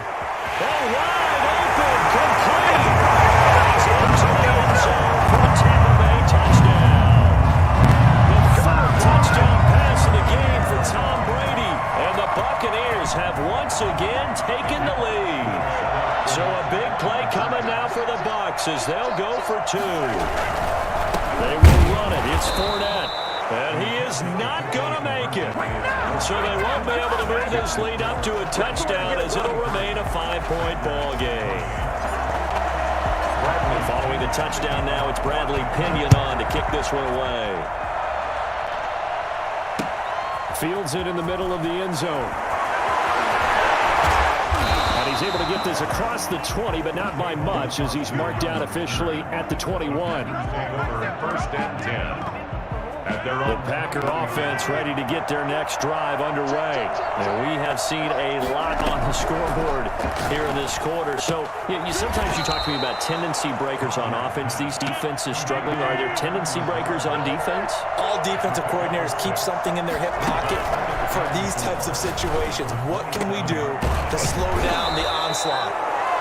Oh, wide open, complete. He's into the end zone for a Tampa Bay touchdown. The third touchdown pass of the game for Tom Brady. And the Buccaneers have once again taken the lead. So a big play coming now for the Bucs as they'll go for 2. They will run it. It's Fournette. And he is not going to make it. So they won't be able to move this lead up to a touchdown as it'll remain a 5-point ball game. Following the touchdown now, it's Bradley Pinion on to kick this one away. Fields it in the middle of the end zone. And he's able to get this across the 20, but not by much as he's marked down officially at the 21. First and 10. The Packer offense ready to get their next drive underway. And we have seen a lot on the scoreboard here in this this quarter. So sometimes you talk to me about tendency breakers on offense. These defenses struggling. Are there tendency breakers on defense? All defensive coordinators keep something in their hip pocket for these types of situations. What can we do to slow down the onslaught?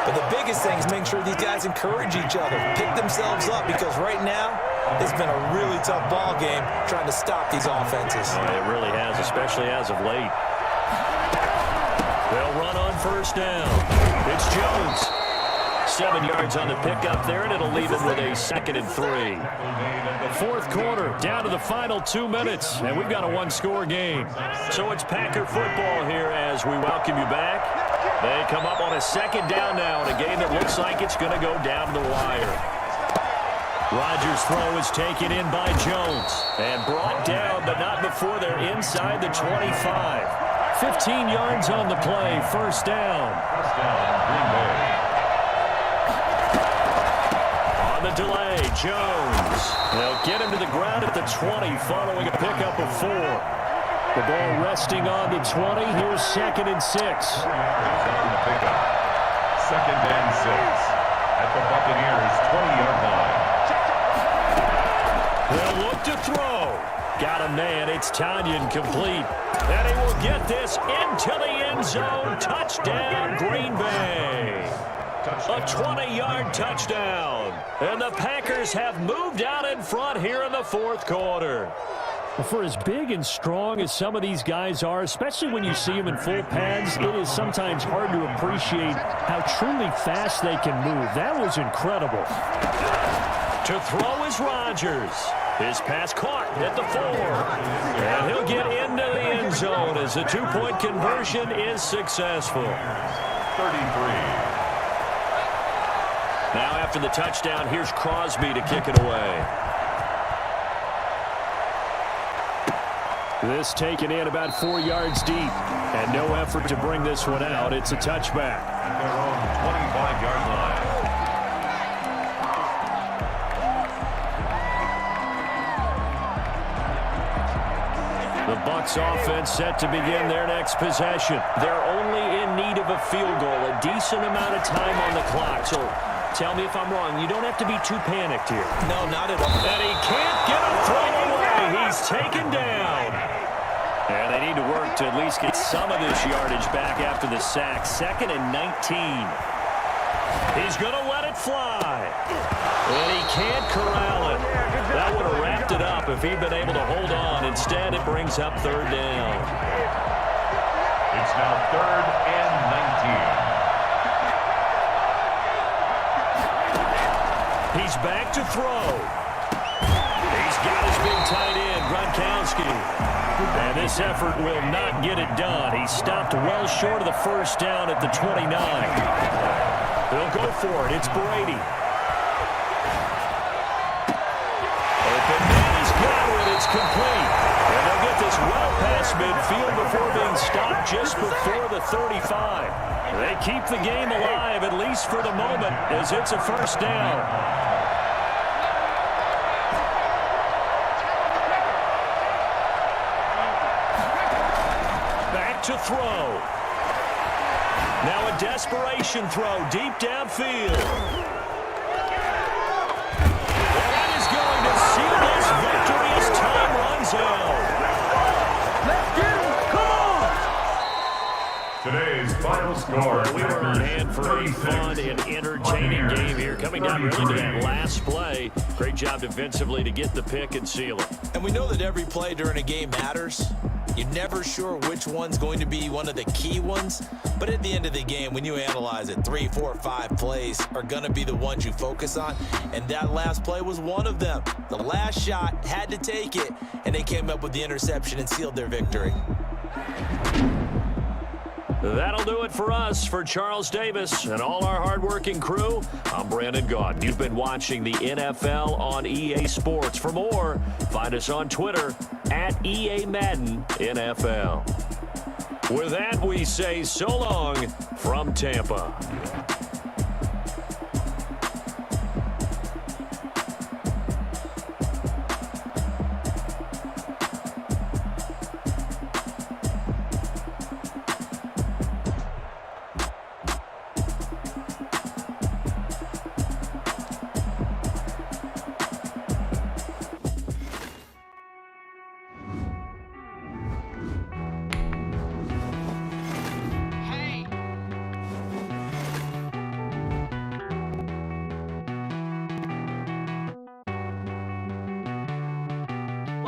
But the biggest thing is make sure these guys encourage each other, pick themselves up, because right now it's been a really tough ball game trying to stop these offenses. It really has, especially as of late. They'll run on first down. It's Jones. 7 yards on the pickup there, and it'll leave him with a 2nd and 3. Fourth quarter, down to the final 2 minutes, and we've got a one-score game. So it's Packer football here as we welcome you back. They come up on a 2nd down now in a game that looks like it's going to go down to the wire. Rodgers' throw is taken in by Jones and brought down, but not before they're inside the 25. 15 yards on the play, first down. On the delay, Jones. They'll get him to the ground at the 20 following a pickup of 4. The ball resting on the 20. Here's 2nd and 6. On the pickup. 2nd and 6 at the Buccaneers' 20-yard line. They'll look to throw. Got a man. It's Tanyan complete. And he will get this into the end zone. Touchdown, Green Bay. A 20-yard touchdown. And the Packers have moved out in front here in the fourth quarter. For as big and strong as some of these guys are, especially when you see them in full pads, it is sometimes hard to appreciate how truly fast they can move. That was incredible. To throw is Rodgers. His pass caught at the 4. And he'll get into the end zone as the 2-point conversion is successful. 33. Now after the touchdown, here's Crosby to kick it away. This taken in about 4 yards deep. And no effort to bring this one out. It's a touchback. At their own 25-yard line. The Bucs offense set to begin their next possession. They're only in need of a field goal, a decent amount of time on the clock. So tell me if I'm wrong. You don't have to be too panicked here. No, not at all. And he can't get a throw away. He's taken down. And they need to work to at least get some of this yardage back after the sack. 2nd and 19. He's going to let it fly. And he can't corral it. That would have wrapped it up if he'd been able to hold on. Instead, it brings up 3rd down. It's now 3rd and 19. He's back to throw. He's got his big tight end, Gronkowski. And this effort will not get it done. He stopped well short of the first down at the 29. They'll go for it. It's Brady. Open man, he's got it. It's complete. And they'll get this well past midfield before being stopped just before the 35. They keep the game alive, at least for the moment, as it's a first down. To throw. Now a desperation throw deep downfield. And that is going to seal this victory as time runs out. Let's get him. Come on. Today's final score. We were on hand for a fun and entertaining game here. Coming down really to that last play. Great job defensively to get the pick and seal it. And we know that every play during a game matters. You're never sure which one's going to be one of the key ones. But at the end of the game, when you analyze it, 3, 4, 5 plays are going to be the ones you focus on. And that last play was one of them. The last shot had to take it, and they came up with the interception and sealed their victory. That'll do it for us. For Charles Davis and all our hardworking crew, I'm Brandon Gaudin. You've been watching the NFL on EA Sports. For more, find us on Twitter at EA Madden NFL. With that, we say so long from Tampa.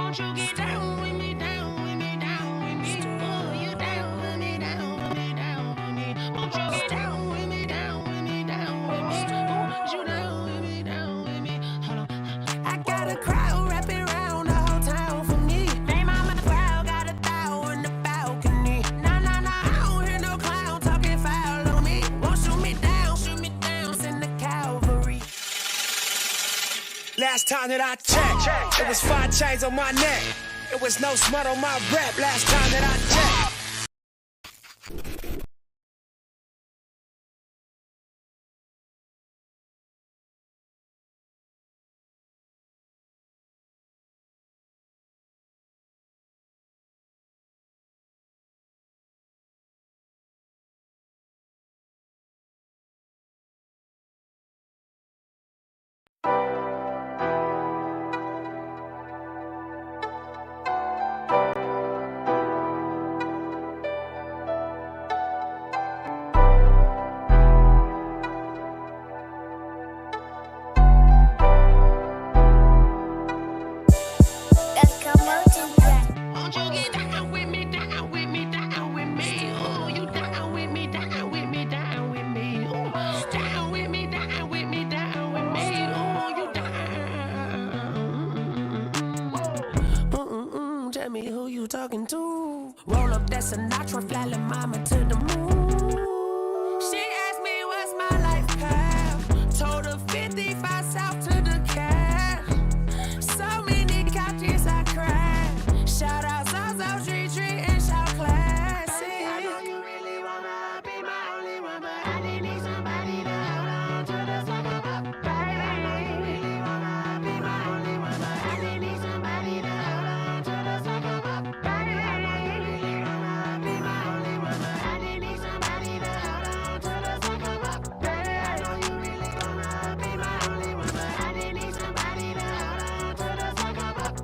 Won't you get down with me, down with me, down with me? Oh, you down with me, down with me, down with me. Won't you get down with me, down with me, down with me? Oh, you down with me, down with me? Hold on. I got a crowd wrapping around the whole town for me. They mama crowd got 1,000 in the balcony. Nah, I don't hear no clown talking foul on me. Won't shoot me down, send the cavalry. Last time that I checked, it was 5 chains on my neck. It was no smut on my rep. Last time that I checked. Won't you get down with me, down with me, down with me? Oh, you down with me, down with me, down with me. Oh, down with me, down with me, down with me. Oh, you down. Tell me who you talking to. Roll up that Sinatra, fly la mama to the moon. She asked me what's my life path. Told her 55 south to the cat. So many couches I cried. Shout out Zazo, Tree, and shout classic. I know you really wanna be my only one, but I didn't need somebody to hold on to the second up. Baby, I know you really wanna be my only one, but I didn't need somebody to hold on to the second up. Baby, I know you really wanna be my only one, but I didn't need somebody to hold on to the second up. Baby, I know you really wanna be my only one, but I didn't need somebody to hold on to the second up.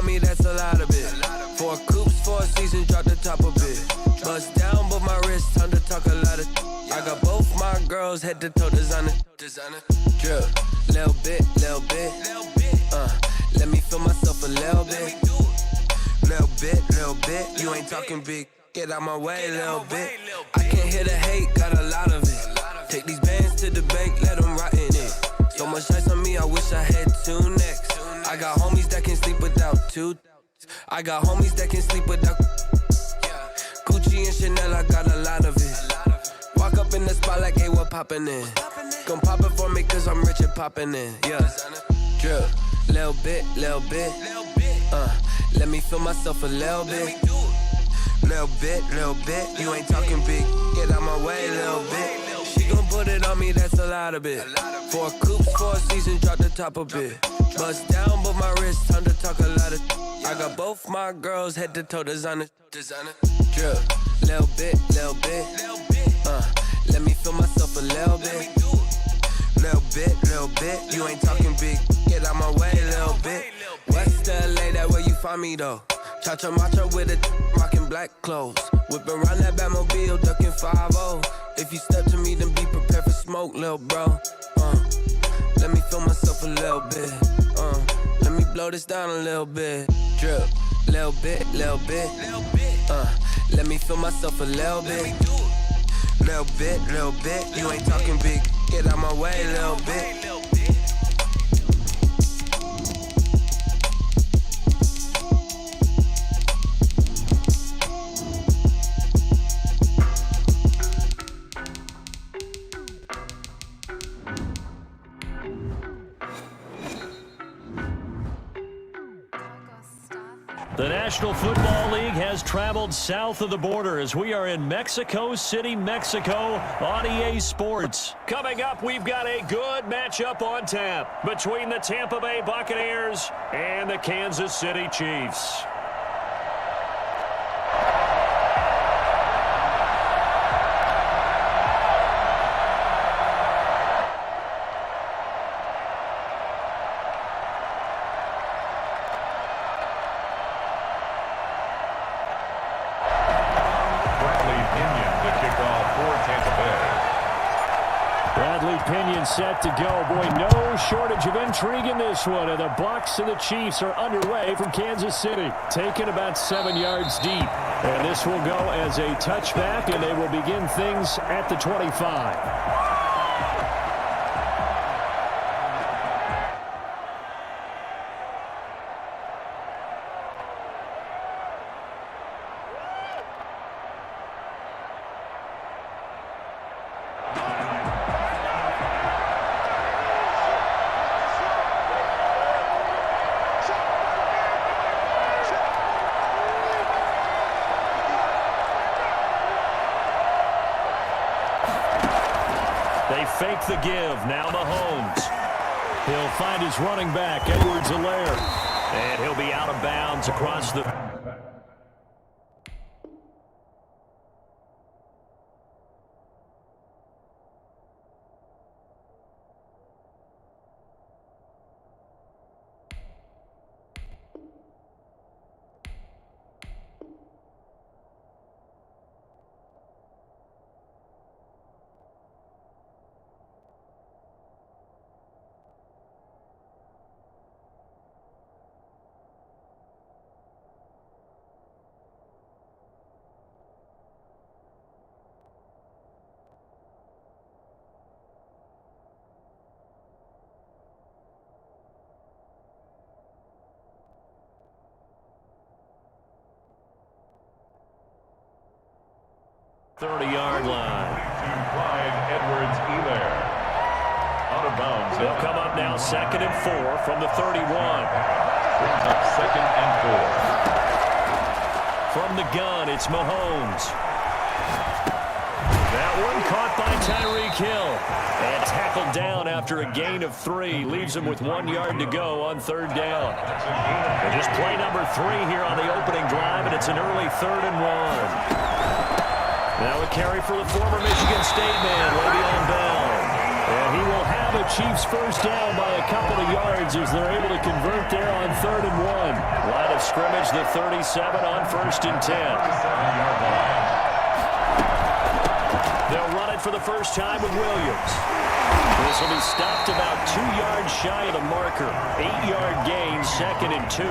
on me, that's a lot of it. 4 coops, 4 seasons, drop the top a bit. Bust down, but my wrist, time to talk a lot of. I got both my girls head to toe designer. Drip, little bit. Let me feel myself a little bit. Little bit. You ain't talking big. Get out my way, little bit. I can't hear the hate, got a lot of it. Take these bands to the bank, let them rot in it. So much ice on me, I wish I had 2 necks. I got homies that can sleep without 2. I got homies that can sleep without. Gucci and Chanel, I got a lot of it. Walk up in the spot like, hey, what poppin' in? Gon' pop it for me, cause I'm rich and poppin' in. Yeah, drip, little bit. Let me feel myself a little bit. Little bit. You ain't talking big. Get out my way, little bit. She gon' put it on me, that's a lot of it. 4 coops, 4 seasons, drop the top a bit. Bust down, but my wrist, time to talk a lot of. I got both my girls head to toe designer. Drip, little bit. Let me feel myself a little bit. Little bit. You ain't talking big. Get out my way, little bit. West LA, that where you find me though. Cha-cha matcha with a rockin' black clothes. Whippin' around that Batmobile, duckin' 5-0. If you step to me, then be prepared for smoke, lil' bro. Let me feel myself a little bit. Let me blow this down a little bit. Drip, little bit, little bit. Let me feel myself a little bit. Little bit, little bit. You ain't talking big. Get out my way, little bit. The National Football League has traveled south of the border as we are in Mexico City, Mexico on EA Sports. Coming up, we've got a good matchup on tap between the Tampa Bay Buccaneers and the Kansas City Chiefs. Set to go. Boy, no shortage of intrigue in this one. And the Bucs and the Chiefs are underway from Kansas City, taken about 7 yards deep. And this will go as a touchback, and they will begin things at the 25. They fake the give. Now Mahomes. He'll find his running back, Edwards-Helaire. And he'll be out of bounds across the... ...30-yard line. To Clyde Edwards-Helaire. Out of bounds. They'll come up now 2nd and 4 from the 31. Brings up 2nd and 4. From the gun, it's Mahomes. That one caught by Tyreek Hill. And tackled down after a gain of 3. Leaves him with 1 yard to go on 3rd down. And just play number 3 here on the opening drive, and it's an early 3rd and 1. Now a carry for the former Michigan State man, Le'Veon Bell. And he will have a Chiefs first down by a couple of yards as they're able to convert there on 3rd and 1. Line of scrimmage, the 37 on 1st and 10. They'll run it for the first time with Williams. This will be stopped about 2 yards shy of the marker. 8-yard gain, 2nd and 2.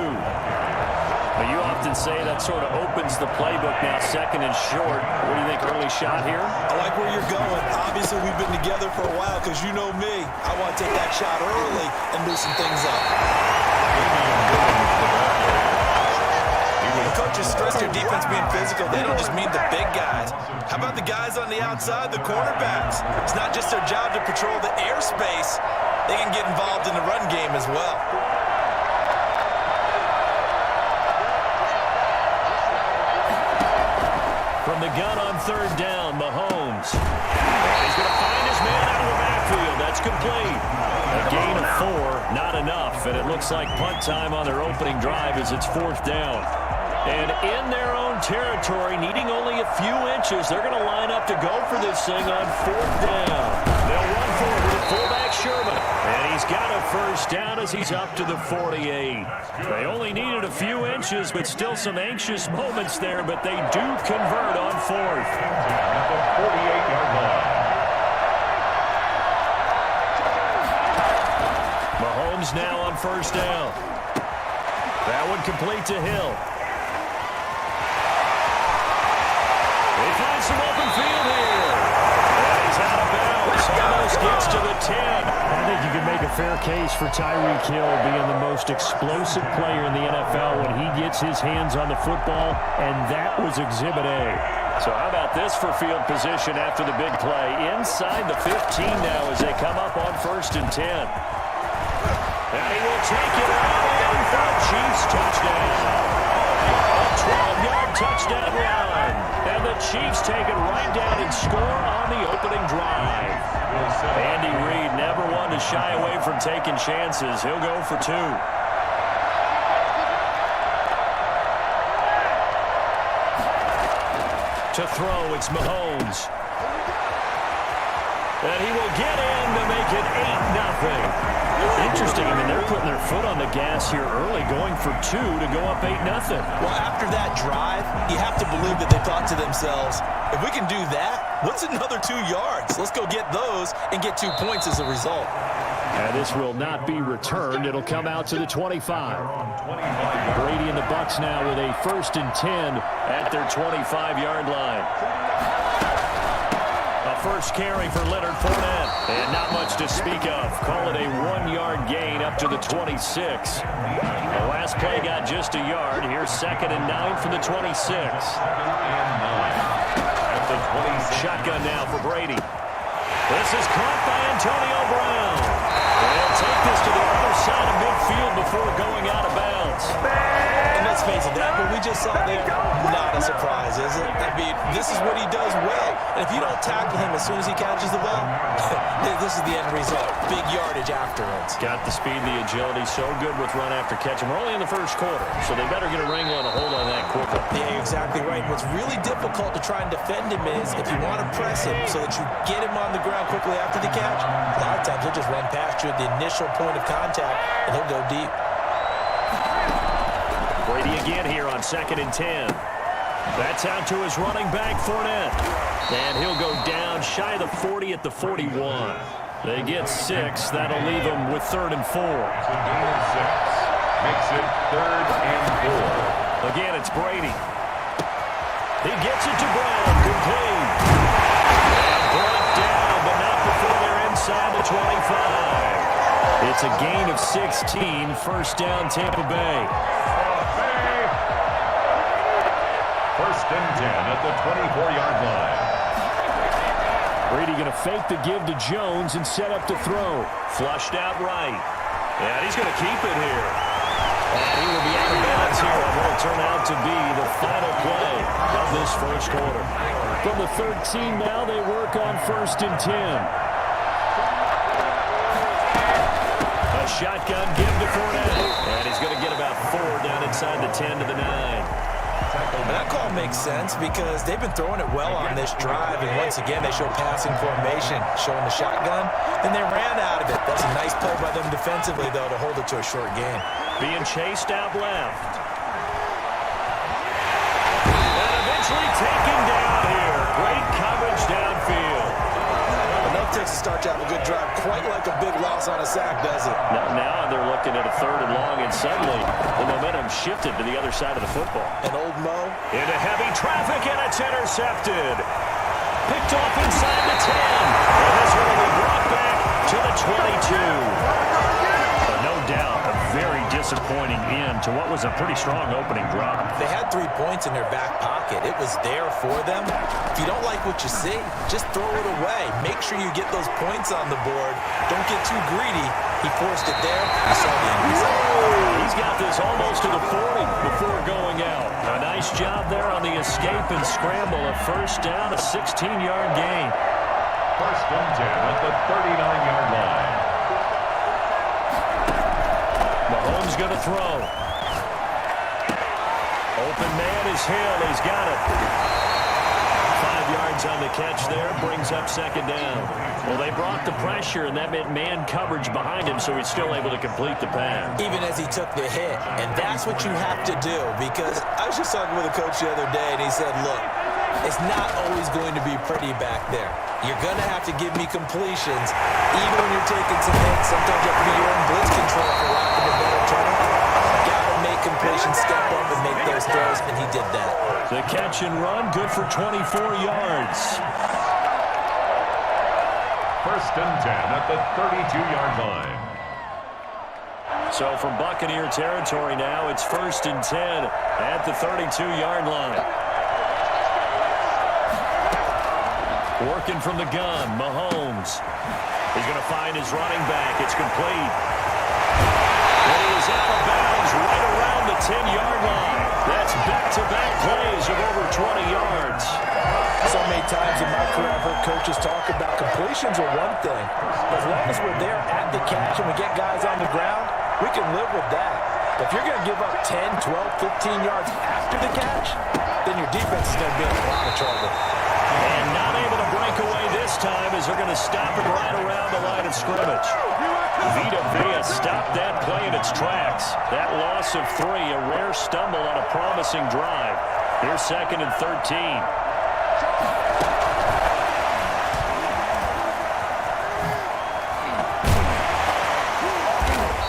But you often say that sort of opens the playbook now, 2nd and short. What do you think, early shot here? I like where you're going. Obviously, we've been together for a while because you know me. I want to take that shot early and loosen things up. The coaches stress their defense being physical. They don't just mean the big guys. How about the guys on the outside, the cornerbacks? It's not just their job to patrol the airspace. They can get involved in the run game as well. From the gun on 3rd down, Mahomes. And he's going to find his man out of the backfield. That's complete. A gain of 4, not enough. And it looks like punt time on their opening drive as it's 4th down. And in their own territory, needing only a few inches, they're going to line up to go for this thing on 4th down. They'll run forward with a fullback Sherman. And he's got a first down as he's up to the 48. They only needed a few inches, but still some anxious moments there, but they do convert on fourth. At the 48-yard line. Mahomes now on first down. That one complete to Hill. They find some open field here. And he's out of bounds. Almost gets to the 10. I think you can make a fair case for Tyreek Hill being the most explosive player in the NFL when he gets his hands on the football, and that was Exhibit A. So how about this for field position after the big play? Inside the 15 now as they come up on 1st and 10. And he will take it out in for a Chiefs touchdown. A 12-yard touchdown run. And the Chiefs take it right down and score on the opening drive. Andy Reid never one to shy away from taking chances. He'll go for 2. To throw, it's Mahomes. And he will get in to make it 8-0. Interesting. I mean, they're putting their foot on the gas here early, going for 2 to go up 8-0. Well, after that drive, you have to believe that they thought to themselves, if we can do that, what's another 2 yards? Let's go get those and get 2 points as a result. And this will not be returned. It'll come out to the 25. Brady and the Bucs now with a 1st and 10 at their 25-yard line. A first carry for Leonard Fournette. And not much to speak of. Call it a 1-yard gain up to the 26. The last play got just a yard. Here's 2nd and 9 from the 26. At the 26. Shotgun now for Brady. This is caught by Antonio Brown. They'll take this to the other side of midfield before going out of bounds. And let's face it, that what we just saw there, not a surprise, is it? I mean, this is what he does well. And if you don't tackle him as soon as he catches the ball, this is the end result. Big yardage afterwards. Got the speed, the agility, so good with run after catch. And we're only in the first quarter, so they better get a wrangle and a hold on that quickly. Yeah, you're exactly right. What's really difficult to try and defend him is if you want to press him so that you get him on the ground quickly after the catch, a lot of times he'll just run past you at the initial point of contact, and he'll go deep. Brady again here on 2nd and 10. That's out to his running back, Fournette. And he'll go down shy of the 40 at the 41. They get 6. That'll leave them with 3rd and 4. It's a gain of 6. Makes it 3rd and 4. Again, it's Brady. He gets it to Brown. Complete. And brought down, but not before they're inside the 25. It's a gain of 16. 1st down, Tampa Bay. 1st and 10 at the 24-yard line. Brady going to fake the give to Jones and set up to throw. Flushed out right. And he's going to keep it here. And he will be out of bounds here on what will turn out to be the final play of this first quarter. From the 13 now, they work on 1st and 10. A shotgun give to Fournette. And he's going to get about 4 down inside the 10 to the 9. And that call makes sense because they've been throwing it well on this drive, and once again they show passing formation, showing the shotgun. Then they ran out of it. That's a nice play by them defensively, though, to hold it to a short game. Being chased out left. And eventually taken down here. Great coverage downfield. Enough takes to start to have a good drive, quite like a big loss on a sack, does it? Now they're looking at a 3rd and long, and suddenly the momentum shifted to the other side of the football. An old Mo. Into heavy traffic, and it's intercepted. Picked off inside the 10. And this one will be brought back to the 22. But no doubt, a very disappointing end to what was a pretty strong opening drive. They had 3 points in their back pocket. It was there for them. If you don't like what you see, just throw it away. Make sure you get those points on the board. Don't get too greedy. He forced it there. You saw the end result. He's got this almost to the 40 before going out. A nice job there on the escape and scramble. A 1st down, a 16-yard gain. 1st and 10 at the 39-yard line. Mahomes going to throw. Open man is Hill. He's got it. 5 yards on the catch there. Brings up second down. Well, they brought the pressure, and that meant man coverage behind him, so he's still able to complete the pass. Even as he took the hit. And that's what you have to do, because I was just talking with a coach the other day, and he said, look, it's not always going to be pretty back there. You're going to have to give me completions. Even when you're taking some hits, sometimes you have to be your own blitz control, for lack of a better term. Got to make completions, step up and make those throws, and he did that. The catch and run, good for 24 yards. First and 10 at the 32-yard line. So from Buccaneer territory now, it's first and 10 at the 32-yard line. Working from the gun, Mahomes. He's going to find his running back. It's complete. And he is out of bounds right around the 10-yard line. That's back-to-back plays of over 20 yards. So many times in my career, I've heard coaches talk about completions are one thing. As long as we're there at the catch and we get guys on the ground, we can live with that. But if you're going to give up 10, 12, 15 yards after the catch, then your defense is going to be in a lot of trouble. And not able to break away this time as they're going to stop it right around the line of scrimmage. Vita Vea stopped that play in its tracks. That loss of 3, a rare stumble on a promising drive. Here's second and 13.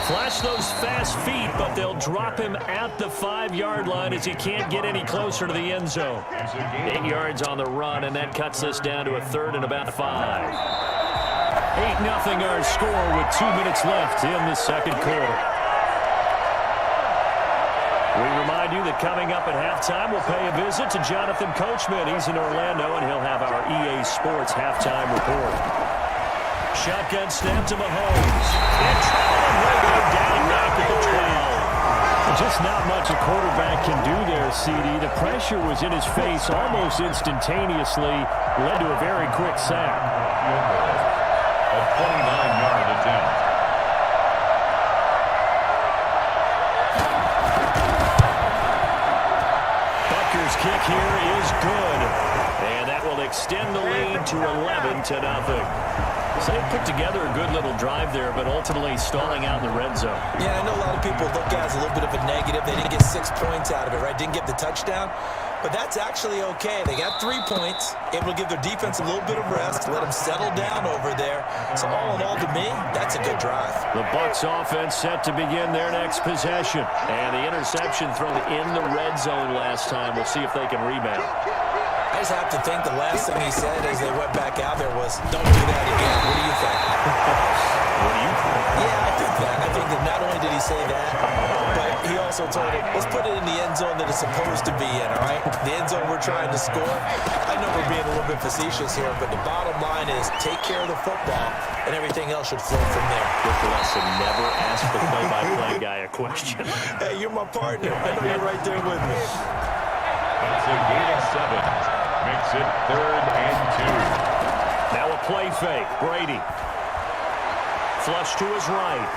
Flash those fast feet, but they'll drop him at the 5-yard line as he can't get any closer to the end zone. 8 yards on the run, and that cuts us down to a third and about 5. 8-0 our score with 2 minutes left in the second quarter. We remind you that coming up at halftime, we'll pay a visit to Jonathan Coachman. He's in Orlando, and he'll have our EA Sports halftime report. Shotgun snap to Mahomes. And Trout will go down back at the 12. Just not much a quarterback can do there, CD. The pressure was in his face almost instantaneously. Led to a very quick sack. A 29-yard attempt. Butker's kick here is good. And that will extend the lead to 11-0. So they put together a good little drive there, but ultimately stalling out in the red zone. Yeah, I know a lot of people look at it as a little bit of a negative. They didn't get 6 points out of it, right? Didn't get the touchdown. But that's actually okay. They got 3 points, able to give their defense a little bit of rest, let them settle down over there. So all in all, to me, that's a good drive. The Bucs offense set to begin their next possession. And the interception thrown in the red zone last time. We'll see if they can rebound. I just have to think the last thing he said as they went back out there was, don't do that again. What do you think? What do you think? Yeah, I think that. I think that not only did he say that, but he also told him, let's put it in the end zone that it's supposed to be in, all right? The end zone we're trying to score. I know we're being a little bit facetious here, but the bottom line is take care of the football, and everything else should flow from there. Good lesson. Never ask the play-by-play guy a question. Hey, you're my partner. I know you're right there with me. It's a gain of 7. Makes it 3rd and 2. Now a play fake. Brady. Flush to his right.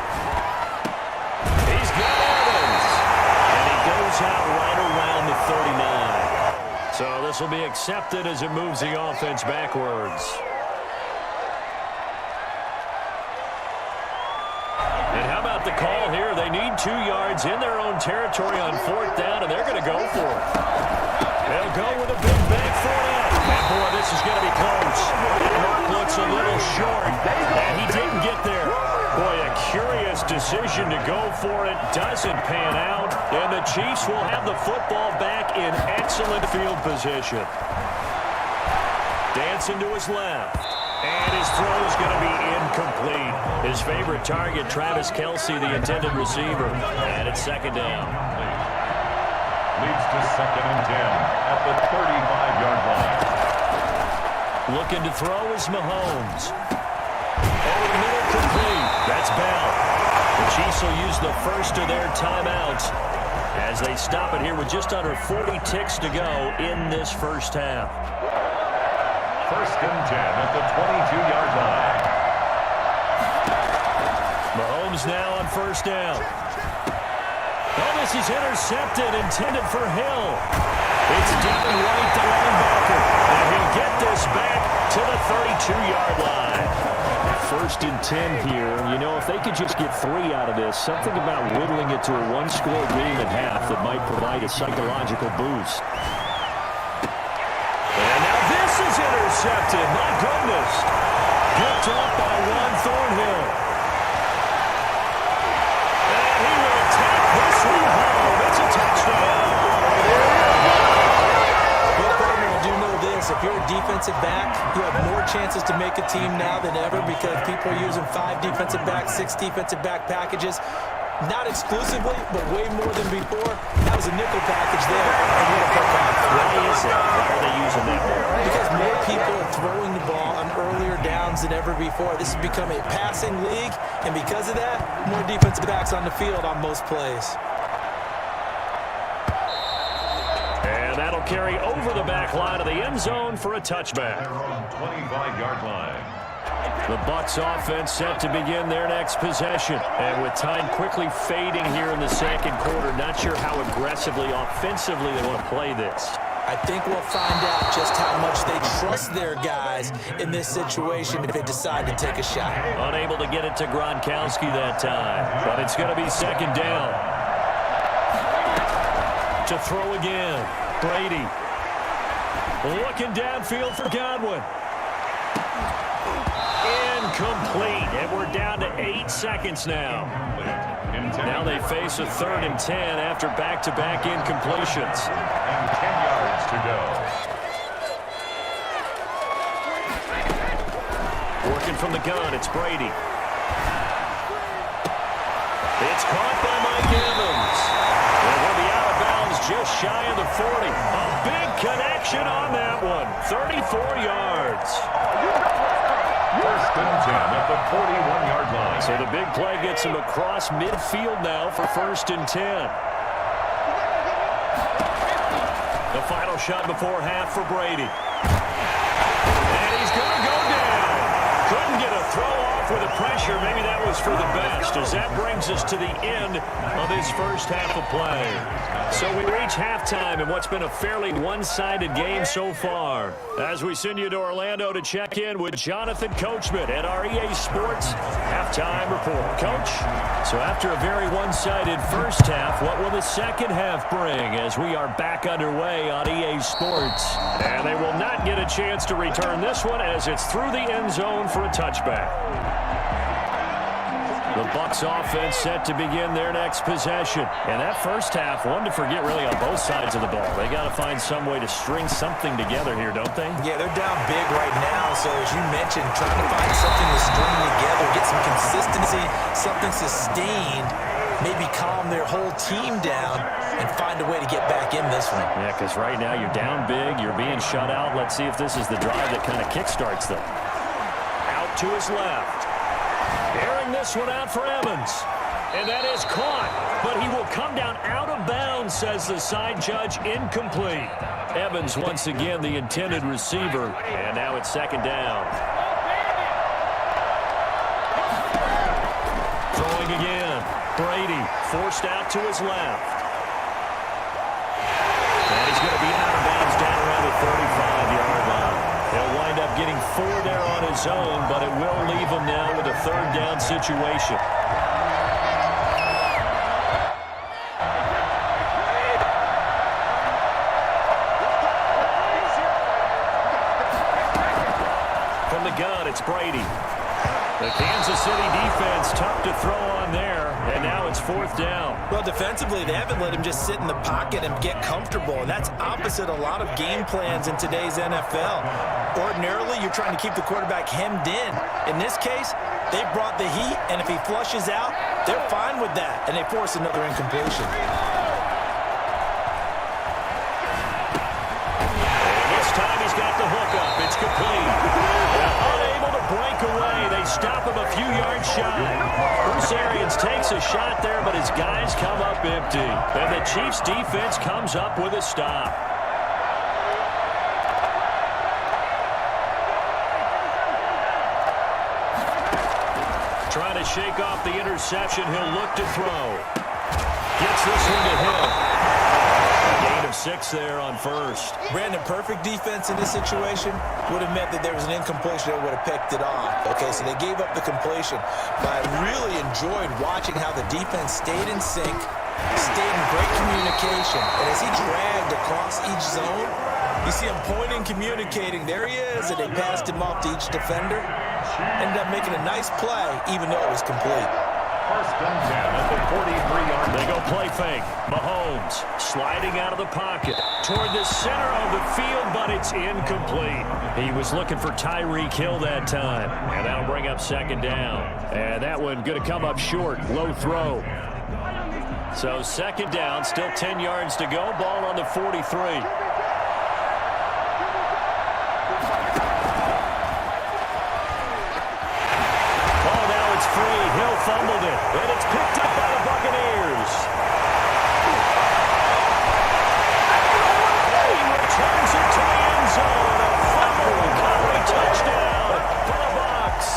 He's got Evans. And he goes out right around the 39. So this will be accepted as it moves the offense backwards. And how about the call here? They need 2 yards in their own territory on 4th down, and they're going to go for it. They'll go with a big back foot out. And boy, this is going to be close. Mark looks a little short, and he didn't get there. Boy, a curious decision to go for it. Doesn't pan out, and the Chiefs will have the football back in excellent field position. Dancing to his left. And his throw is going to be incomplete. His favorite target, Travis Kelce, the intended receiver. And it's 2nd down. Leads to 2nd and 10 at the 35-yard line. Looking to throw is Mahomes. Over the middle, complete. That's Bell. The Chiefs will use the first of their timeouts as they stop it here with just under 40 ticks to go in this first half. 1st and 10 at the 22-yard line. Mahomes now on 1st down. Oh, this is intercepted, intended for Hill. It's Devin White, the linebacker, and he'll get this back to the 32-yard line. 1st and 10 here. You know, if they could just get 3 out of this, something about whittling it to a one-score game at half that might provide a psychological boost. And now this is intercepted. My goodness. Picked up by Juan Thornhill. And he will take this one home. It's a touchdown. If you're a defensive back, you have more chances to make a team now than ever because people are using 5 defensive backs, 6 defensive back packages. Not exclusively, but way more than before. That was a nickel package there. Why is that? Why are they using that more? Because more people are throwing the ball on earlier downs than ever before. This has become a passing league, and because of that, more defensive backs on the field on most plays. That'll carry over the back line of the end zone for a touchback. 25-yard line. The Bucs offense set to begin their next possession. And with time quickly fading here in the second quarter, not sure how aggressively, offensively they want to play this. I think we'll find out just how much they trust their guys in this situation if they decide to take a shot. Unable to get it to Gronkowski that time, but it's going to be second down. To throw again. Brady looking downfield for Godwin. Incomplete, and we're down to 8 seconds now. Now they face a 3rd and 10 after back-to-back incompletions. And 10 yards to go. Working from the gun, it's Brady. It's caught by Mike Evans. And we'll be out of bounds just shy of the 40. A big connection on that one. 34 yards. 1st and 10 at the 41-yard line. So the big play gets him across midfield now for 1st and 10. The final shot before half for Brady. And he's going to go down. Couldn't get a throw off with the pressure. Maybe that was for the best, as that brings us to the end of this first half of play. So we reach halftime in what's been a fairly one-sided game so far. As we send you to Orlando to check in with Jonathan Coachman at our EA Sports Halftime Report. Coach? So after a very one-sided first half, what will the second half bring as we are back underway on EA Sports? And they will not get a chance to return this one as it's through the end zone for a touchback. The Bucs offense set to begin their next possession. And that first half, one to forget really on both sides of the ball. They got to find some way to string something together here, don't they? Yeah, they're down big right now. So as you mentioned, trying to find something to string together, get some consistency, something sustained, maybe calm their whole team down and find a way to get back in this one. Yeah, because right now you're down big, you're being shut out. Let's see if this is the drive that kind of kickstarts them. Out to his left. Airing this one out for Evans. And that is caught, but he will come down out of bounds, says the side judge. Incomplete. Evans once again the intended receiver. And now it's second down. Throwing again. Brady forced out to his left. And he's going to be out of bounds down around the 35-yard line. He'll wind up getting 4 there on his own, but it will leave him now with a 3rd down situation. From the gun, it's Brady. The Kansas City defense tough to throw on there, and now it's 4th down. Well, defensively, they haven't let him just sit in the pocket and get comfortable, and that's opposite a lot of game plans in today's NFL. Ordinarily, you're trying to keep the quarterback hemmed in. In this case, they brought the heat, and if he flushes out, they're fine with that, and they force another incompletion. And this time he's got the hook up. It's complete. Unable to break away. They stop him a few yards shy. Bruce Arians takes a shot there, but his guys come up empty. And the Chiefs defense comes up with a stop. Trying to shake off the interception. He'll look to throw. Gets this one to him. A gain of 6 there on first. Brandon, perfect defense in this situation would have meant that there was an incompletion that would have picked it off. Okay, so they gave up the completion. But I really enjoyed watching how the defense stayed in sync, stayed in great communication. And as he dragged across each zone, you see him pointing, communicating. There he is, and they passed him off to each defender. Ended up making a nice play, even though it was complete. First and 10 at the 43-yard line. They go play fake. Mahomes sliding out of the pocket toward the center of the field, but it's incomplete. He was looking for Tyreek Hill that time, and that'll bring up second down. And that one going to come up short. Low throw. So second down, still 10 yards to go. Ball on the 43. Hill fumbled it, and it's picked up by the Buccaneers. He returns it to the end zone. A fumble recovery touchdown for the Bucs.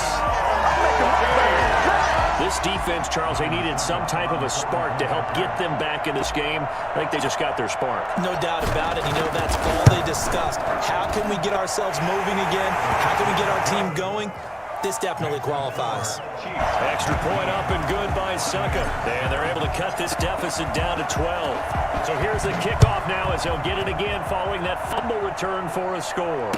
This defense, Charles, they needed some type of a spark to help get them back in this game. I think they just got their spark. No doubt about it. You know, that's all they discussed. How can we get ourselves moving again? How can we get our team going? This definitely qualifies. Extra point up and good by Succa. And they're able to cut this deficit down to 12. So here's the kickoff now as they'll get it again following that fumble return for a score.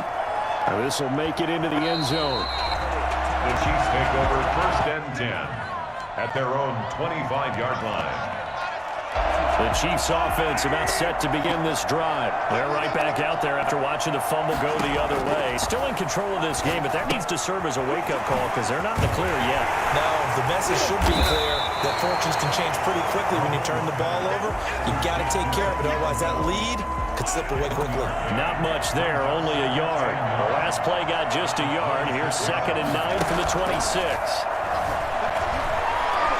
Now this will make it into the end zone. The Chiefs take over first and 10 at their own 25-yard line. The Chiefs offense about set to begin this drive. They're right back out there after watching the fumble go the other way. Still in control of this game, but that needs to serve as a wake-up call because they're not in the clear yet. No, the message should be clear that fortunes can change pretty quickly when you turn the ball over. You got to take care of it, otherwise that lead could slip away quickly. Not much there, only a yard. The last play got just a yard. Here's 2nd and 9 from the 26.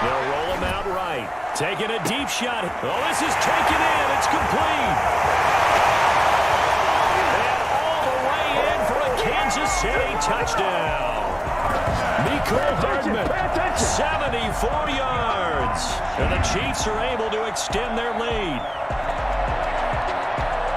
They'll roll him out right. Taking a deep shot. Oh, this is taken in. It's complete. And all the way in for a Kansas City touchdown. Mecole Hardman, 74 yards. And the Chiefs are able to extend their lead.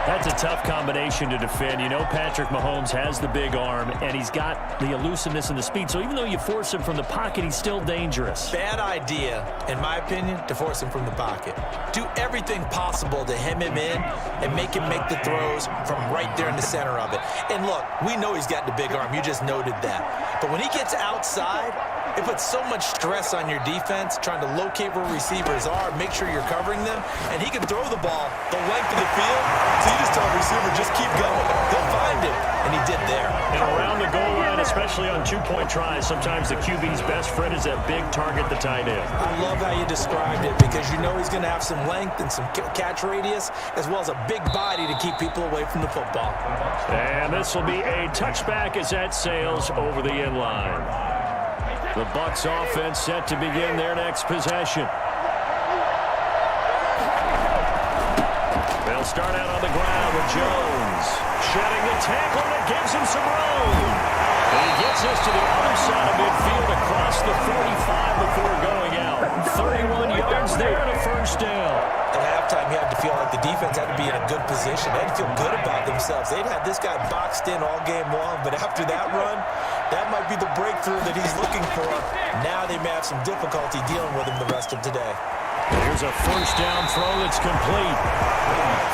That's a tough combination to defend. You know Patrick Mahomes has the big arm, and he's got the elusiveness and the speed. So even though you force him from the pocket, he's still dangerous. Bad idea, in my opinion, to force him from the pocket. Do everything possible to hem him in and make him make the throws from right there in the center of it. And look, we know he's got the big arm. You just noted that. But when he gets outside, it puts so much stress on your defense trying to locate where receivers are, make sure you're covering them, and he can throw the ball the length of the field. So you just tell the receiver, just keep going. They'll find it, and he did there. And around the goal line, especially on two-point tries, sometimes the QB's best friend is that big target, the tight end. I love how you described it because you know he's going to have some length and some catch radius as well as a big body to keep people away from the football. And this will be a touchback as that sails over the end line. The Bucs offense set to begin their next possession. They'll start out on the ground with Jones. Shedding the tackle, and it gives him some room. And he gets us to the other side of midfield across the 45 before going out. 31 yards there and a first down. At halftime, you had to feel like the defense had to be in a good position. They had to feel good about themselves. They'd had this guy boxed in all game long, but after that run, that might be the breakthrough that he's looking for. Now they may have some difficulty dealing with him the rest of today. Here's a first down throw that's complete.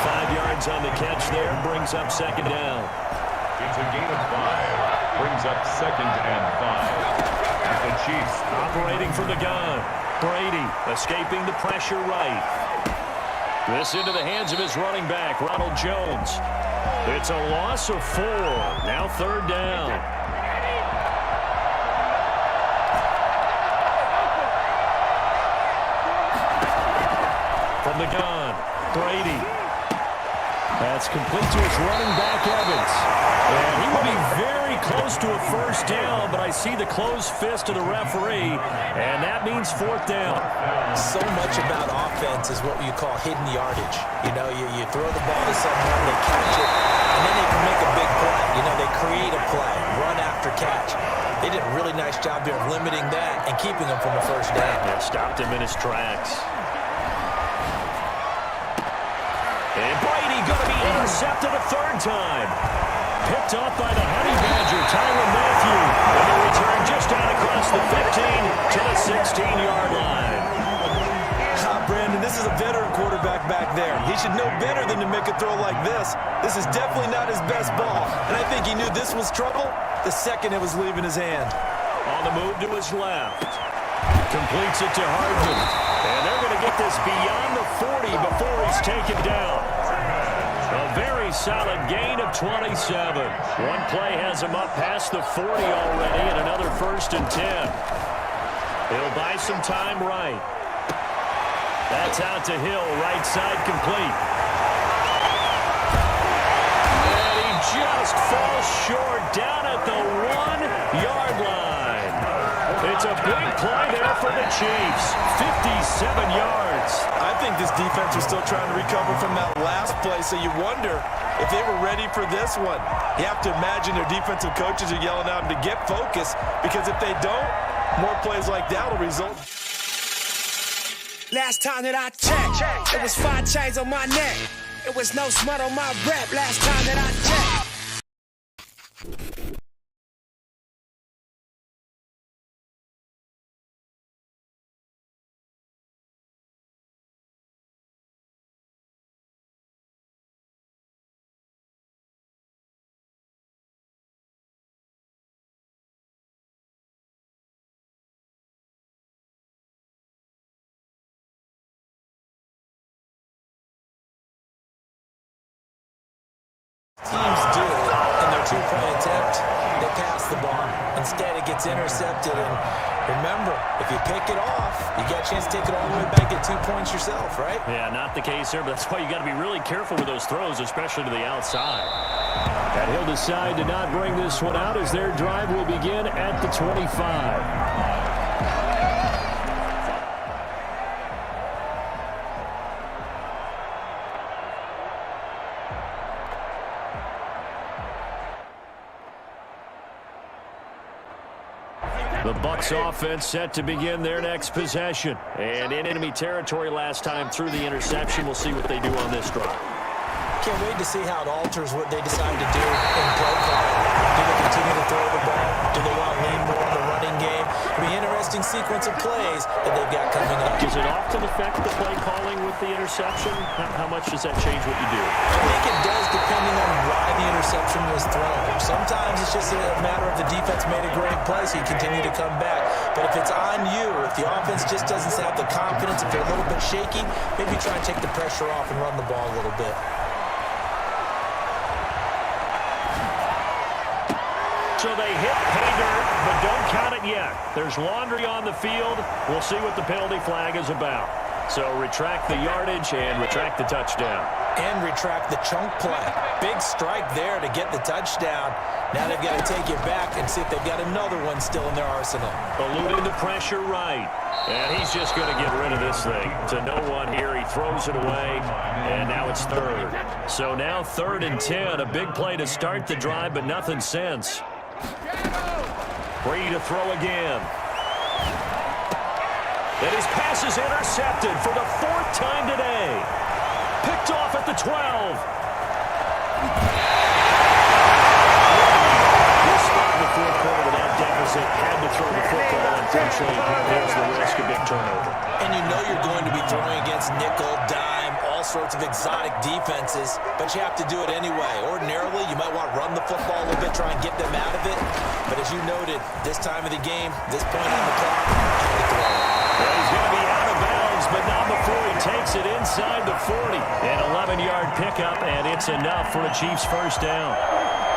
5 yards on the catch there, brings up second down. It's a gain of 5. Brings up 2nd and 5. At the Chiefs operating from the gun. Brady escaping the pressure right. This into the hands of his running back, Ronald Jones. It's a loss of 4. Now 3rd down. From the gun, Brady. That's complete to his running back, Evans. And he will be very close to a first down, but I see the closed fist of the referee, and that means 4th down. So much about offense is what you call hidden yardage. You know, you throw the ball to someone, they catch it, and then they can make a big play. You know, they create a play, run after catch. They did a really nice job here of limiting that and keeping him from a first down. Yeah, stopped him in his tracks. And Brady going to be intercepted a third time. Picked off by the Honey Badger, Tyrann Mathieu. And the return just out across the 15 to the 16-yard line. Brandon, this is a veteran quarterback back there. He should know better than to make a throw like this. This is definitely not his best ball. And I think he knew this was trouble the second it was leaving his hand. On the move to his left. Completes it to Hardman. And they're going to get this beyond the 40 before he's taken down. A very solid gain of 27. One play has him up past the 40 already, and another 1st and 10. He'll buy some time right. That's out to Hill, right side complete. And he just falls short down at the 1-yard line. It's a big play there for the Chiefs. 57 yards. I think this defense was still trying to recover from that last play, so you wonder if they were ready for this one. You have to imagine their defensive coaches are yelling at them to get focused, because if they don't, more plays like that will result. Last time that I checked, it was 5 chains on my neck. It was no smut on my rep. Last time that I checked. Teams do in their two-point attempt, they pass the ball. Instead, it gets intercepted. And remember, if you pick it off, you got a chance to take it all the way back, get 2 points yourself, right? Yeah, not the case here, but that's why you got to be really careful with those throws, especially to the outside. And he'll decide to not bring this one out as their drive will begin at the 25. The Bucs offense set to begin their next possession. And in enemy territory last time through the interception. We'll see what they do on this drive. Can't wait to see how it alters what they decide to do in play calling. Do they continue to throw the ball? Do they want to lean more on the running game? It'll be an interesting sequence of plays that they've got coming up. Does it often affect the play calling with the interception? How much does that change what you do? I think it does, depending on why the interception was thrown. Sometimes it's just a matter of the defense made a great play, so you continue to come back. But if it's on you, if the offense just doesn't have the confidence, if they're a little bit shaky, maybe try and take the pressure off and run the ball a little bit. So they hit pay dirt, but don't count it yet. There's laundry on the field. We'll see what the penalty flag is about. So retract the yardage and retract the touchdown. And retract the chunk play. Big strike there to get the touchdown. Now they've got to take it back and see if they've got another one still in their arsenal. Eluding the pressure right. And he's just going to get rid of this thing. To no one here. He throws it away. And now it's third. So now 3rd and 10. A big play to start the drive, but nothing since. Brady to throw again. And his pass is intercepted for the 4th time today. Picked off at the 12. This spot in the 4th quarter with that deficit had to throw the football. Unfortunately, there's the risk of big turnover. And you know you're going to be throwing against nickel, dime, all sorts of exotic defenses, but you have to do it anyway. Ordinarily, you might want to run the football a little bit, try and get them out of it. But as you noted, this time of the game, this point on the clock, have to throw it. Well, he's going to be out of bounds, but not before he takes it inside the 40. An 11-yard pickup, and it's enough for a Chiefs first down.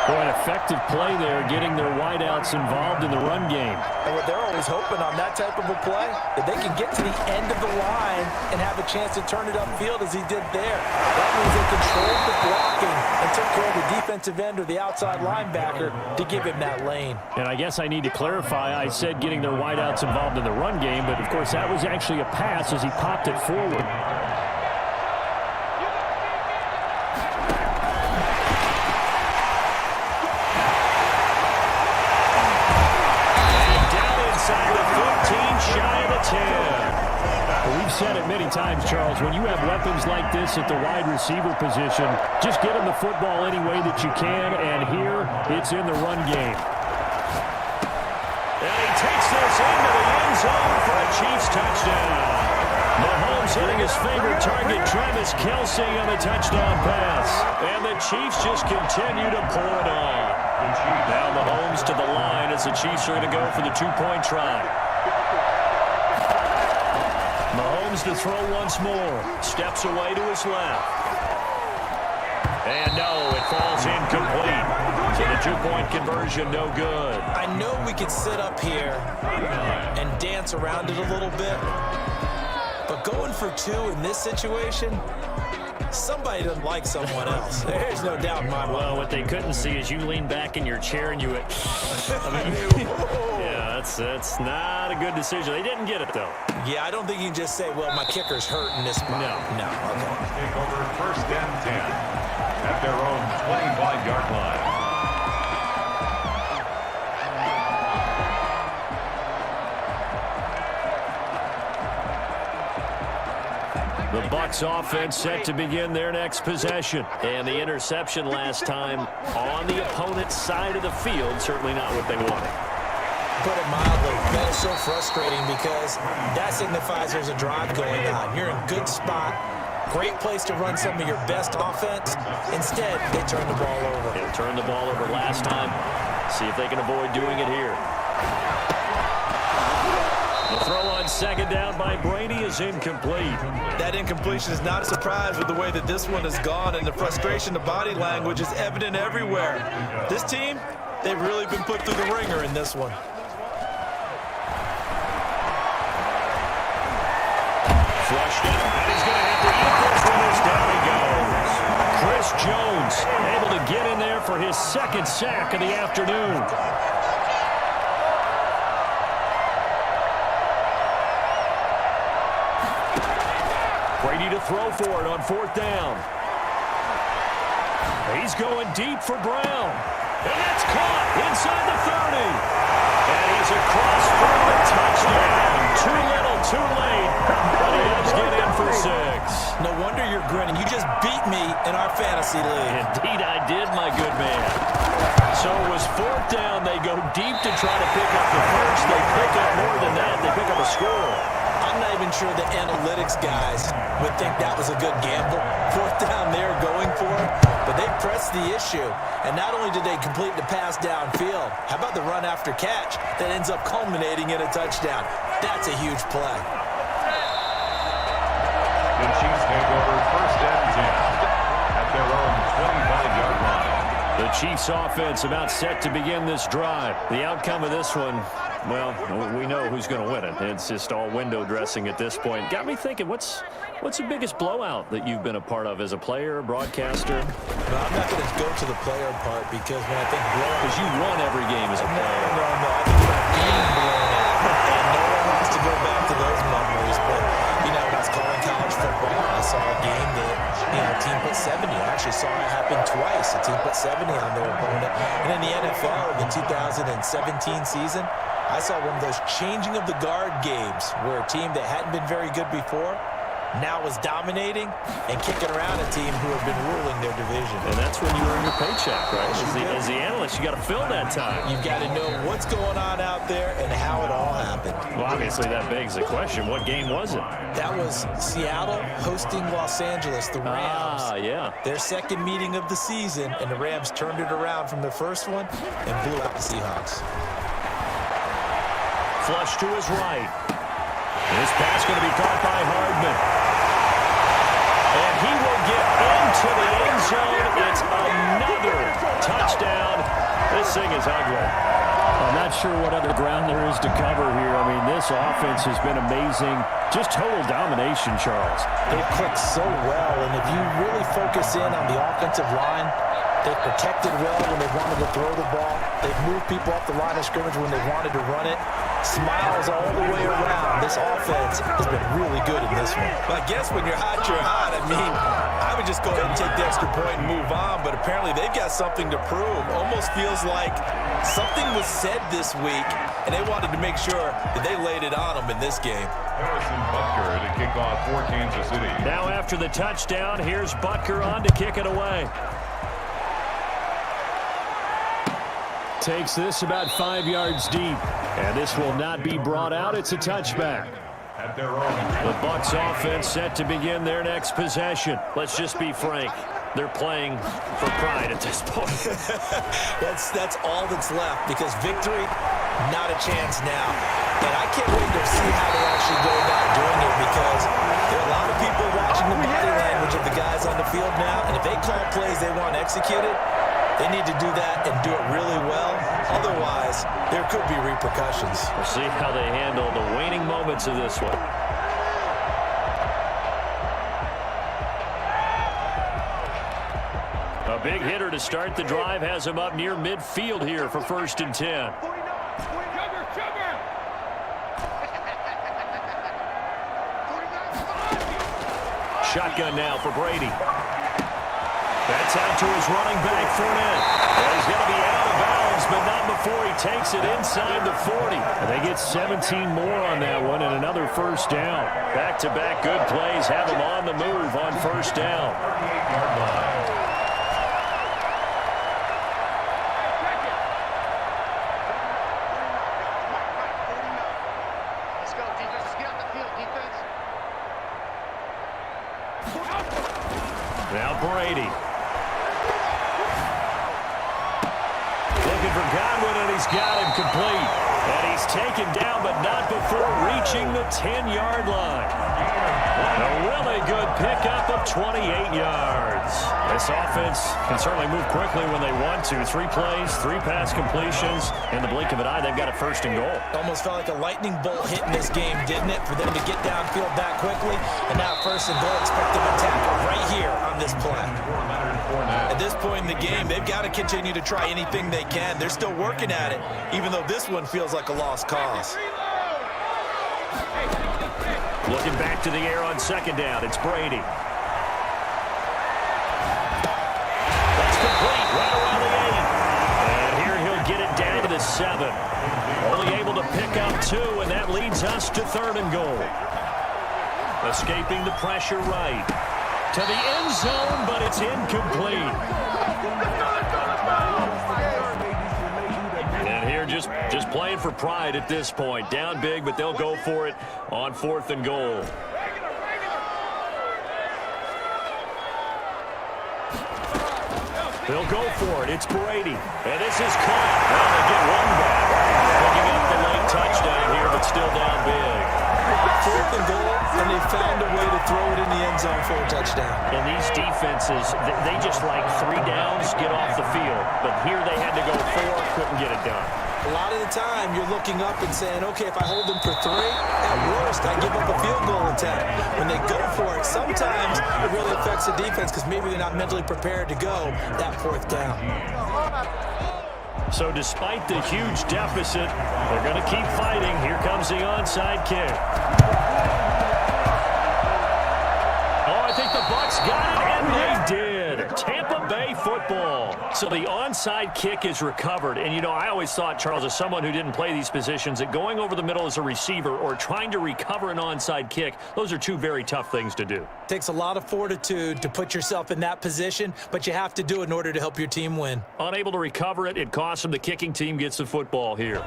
Boy, an effective play there, getting their wideouts involved in the run game. And what they're always hoping on that type of a play, that they can get to the end of the line and have a chance to turn it upfield as he did there. That means they controlled the blocking and took care of the defensive end or the outside linebacker to give him that lane. And I guess I need to clarify, I said getting their wideouts involved in the run game, but of course that was actually a pass as he popped it forward. Shy of the 10. Well, we've said it many times, Charles. Charles, when you have weapons like this at the wide receiver position, just get him the football any way that you can, and here it's in the run game. And he takes this into the end zone for a Chiefs touchdown. Mahomes hitting his favorite target, Travis Kelce, on the touchdown pass. And the Chiefs just continue to pour it on. Now Mahomes to the line as the Chiefs are going to go for the two-point try. Mahomes to throw once more. Steps away to his left. And no, it falls incomplete. So the two-point conversion, no good. I know we could sit up here and dance around it a little bit, but going for two in this situation, somebody doesn't like someone else. There's no doubt in my mind. Well, what they couldn't see is you lean back in your chair and you went, yeah, that's not a good decision. They didn't get it, though. Yeah, I don't think you can just say, well, my kicker's hurting this spot. No. Okay. Take over first and 10 at their own 25-yard line. The Bucs offense set to begin their next possession. And the interception last time on the opponent's side of the field, certainly not what they wanted. Put it mildly, that is so frustrating because that signifies there's a drive going on. You're in a good spot, great place to run some of your best offense. Instead, they turn the ball over. They turned the ball over last time. See if they can avoid doing it here. The throw on second down by Brady is incomplete. That incompletion is not a surprise with the way that this one has gone, and the frustration, the body language is evident everywhere. This team, they've really been put through the ringer in this one. Flushed it, and he's going to have to eat this one as down he goes. Chris Jones able to get in there for his second sack of the afternoon. Brady to throw for it on fourth down. He's going deep for Brown. And that's caught inside the 30. And he's across for a touchdown. Too little, too late. But he does get in for 6. No wonder you're grinning. You just beat me in our fantasy league. Indeed I did, my good man. So it was fourth down. They go deep to try to pick up the first. They pick up more than that. They pick up a score. I'm not even sure the analytics guys would think that was a good gamble. Fourth down there going for it, but they pressed the issue. And not only did they complete the pass downfield, how about the run after catch that ends up culminating in a touchdown? That's a huge play. The Chiefs take over first and 10 at their own 25-yard line. The Chiefs offense about set to begin this drive. The outcome of this one, well, we know who's going to win it. It's just all window dressing at this point. Got me thinking, what's the biggest blowout that you've been a part of as a player, broadcaster? No, I'm not going to go to the player part because when I think blowout... Because you won every game as a player. No. I think about being blown out. And no one wants to go back to those memories. But, you know, when I was calling college football, I saw a game that, a team put 70. I actually saw it happen twice. A team put 70 on their opponent. And in the NFL, in the 2017 season, I saw one of those changing of the guard games where a team that hadn't been very good before now was dominating and kicking around a team who had been ruling their division. And that's when you earn your paycheck, right? As the analyst, you got to fill that time. You've got to know what's going on out there and how it all happened. Well, obviously that begs the question, what game was it? That was Seattle hosting Los Angeles, the Rams. Yeah. Their second meeting of the season, and the Rams turned it around from the first one and blew out the Seahawks. Flush to his right. This pass going to be caught by Hardman. And he will get into the end zone. It's another touchdown. This thing is ugly. I'm not sure what other ground there is to cover here. I mean, this offense has been amazing. Just total domination, Charles. They've clicked so well, and if you really focus in on the offensive line, they've protected well when they wanted to throw the ball. They've moved people off the line of scrimmage when they wanted to run it. Smiles all the way around. This offense has been really good in this one. But I guess when you're hot, you're hot. I mean, I would just go ahead and take the extra point and move on, but apparently they've got something to prove. Almost feels like something was said this week, and they wanted to make sure that they laid it on them in this game. Harrison Butker to kick off for Kansas City. Now after the touchdown, here's Butker on to kick it away. Takes this about 5 yards deep. And this will not be brought out. It's a touchback. At their own. The Bucs offense set to begin their next possession. Let's just be frank. They're playing for pride at this point. That's all that's left, because victory, not a chance now. And I can't wait to see how they actually go about doing it, because there are a lot of people watching the body language of the guys on the field now, and if they call plays they want executed, they need to do that and do it really well. Otherwise, there could be repercussions. We'll see how they handle the waning moments of this one. A big hitter to start the drive has him up near midfield here for 1st and 10. Shotgun now for Brady. That's out to his running back, Fournette. And he's going to be out of bounds, but not before he takes it inside the 40. And they get 17 more on that one and another 1st down. Back-to-back good plays have him on the move on 1st down. Now Brady. Looking for Godwin, and he's got him complete. And he's taken down, but not before reaching the 10-yard line. A really good pickup of 28 yards. This offense can certainly move quickly when they want to. 3 plays, 3 pass completions. In the blink of an eye, they've got a 1st and goal. Almost felt like a lightning bolt hit in this game, didn't it? For them to get downfield that quickly. And now 1st and goal, expect them to tackle right here on this play. At this point in the game, they've got to continue to try anything they can. They're still working at it, even though this one feels like a lost cause. Looking back to the air on 2nd down, it's Brady. That's complete, right around the 8. And here he'll get it down to the 7. Only able to pick up 2, and that leads us to 3rd and goal. Escaping the pressure right. To the end zone, but it's incomplete. And here just playing for pride at this point. Down big, but they'll go for it on 4th and goal. They'll go for it. It's Brady. And this is caught. Well, they get one back. Picking up the late touchdown here, but still down big. 4th and goal, and they found a way to throw it in the end zone for a touchdown. And these defenses, they just like 3 downs, get off the field. But here they had to go 4, couldn't get it done. A lot of the time, you're looking up and saying, okay, if I hold them for 3, at worst, I give up a field goal attempt. When they go for it, sometimes it really affects the defense because maybe they're not mentally prepared to go that 4th down. So despite the huge deficit, they're going to keep fighting. Here comes the onside kick. Oh, I think the Bucs got it, and they did. Tampa Bay football. So the onside kick is recovered. And, you know, I always thought, Charles, as someone who didn't play these positions, that going over the middle as a receiver or trying to recover an onside kick, those are 2 very tough things to do. Takes a lot of fortitude to put yourself in that position, but you have to do it in order to help your team win. Unable to recover it, it costs them. The kicking team gets the football here.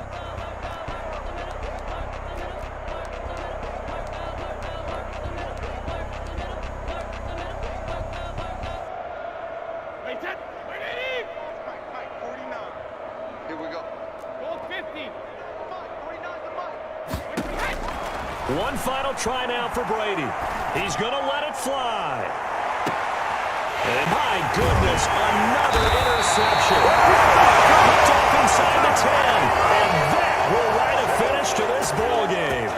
One final try now for Brady. He's going to let it fly. And my goodness, another interception. Picked off inside the 10. And that will write a finish to this ball game.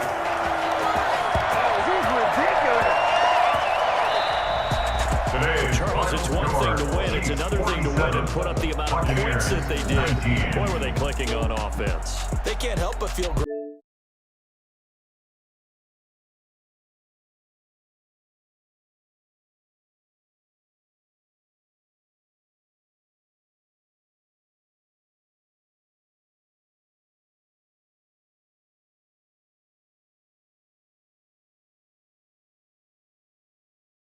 Charles, it's one thing to win. It's another thing to win and put up the amount of points that they did. Boy, were they clicking on offense. They can't help but feel great.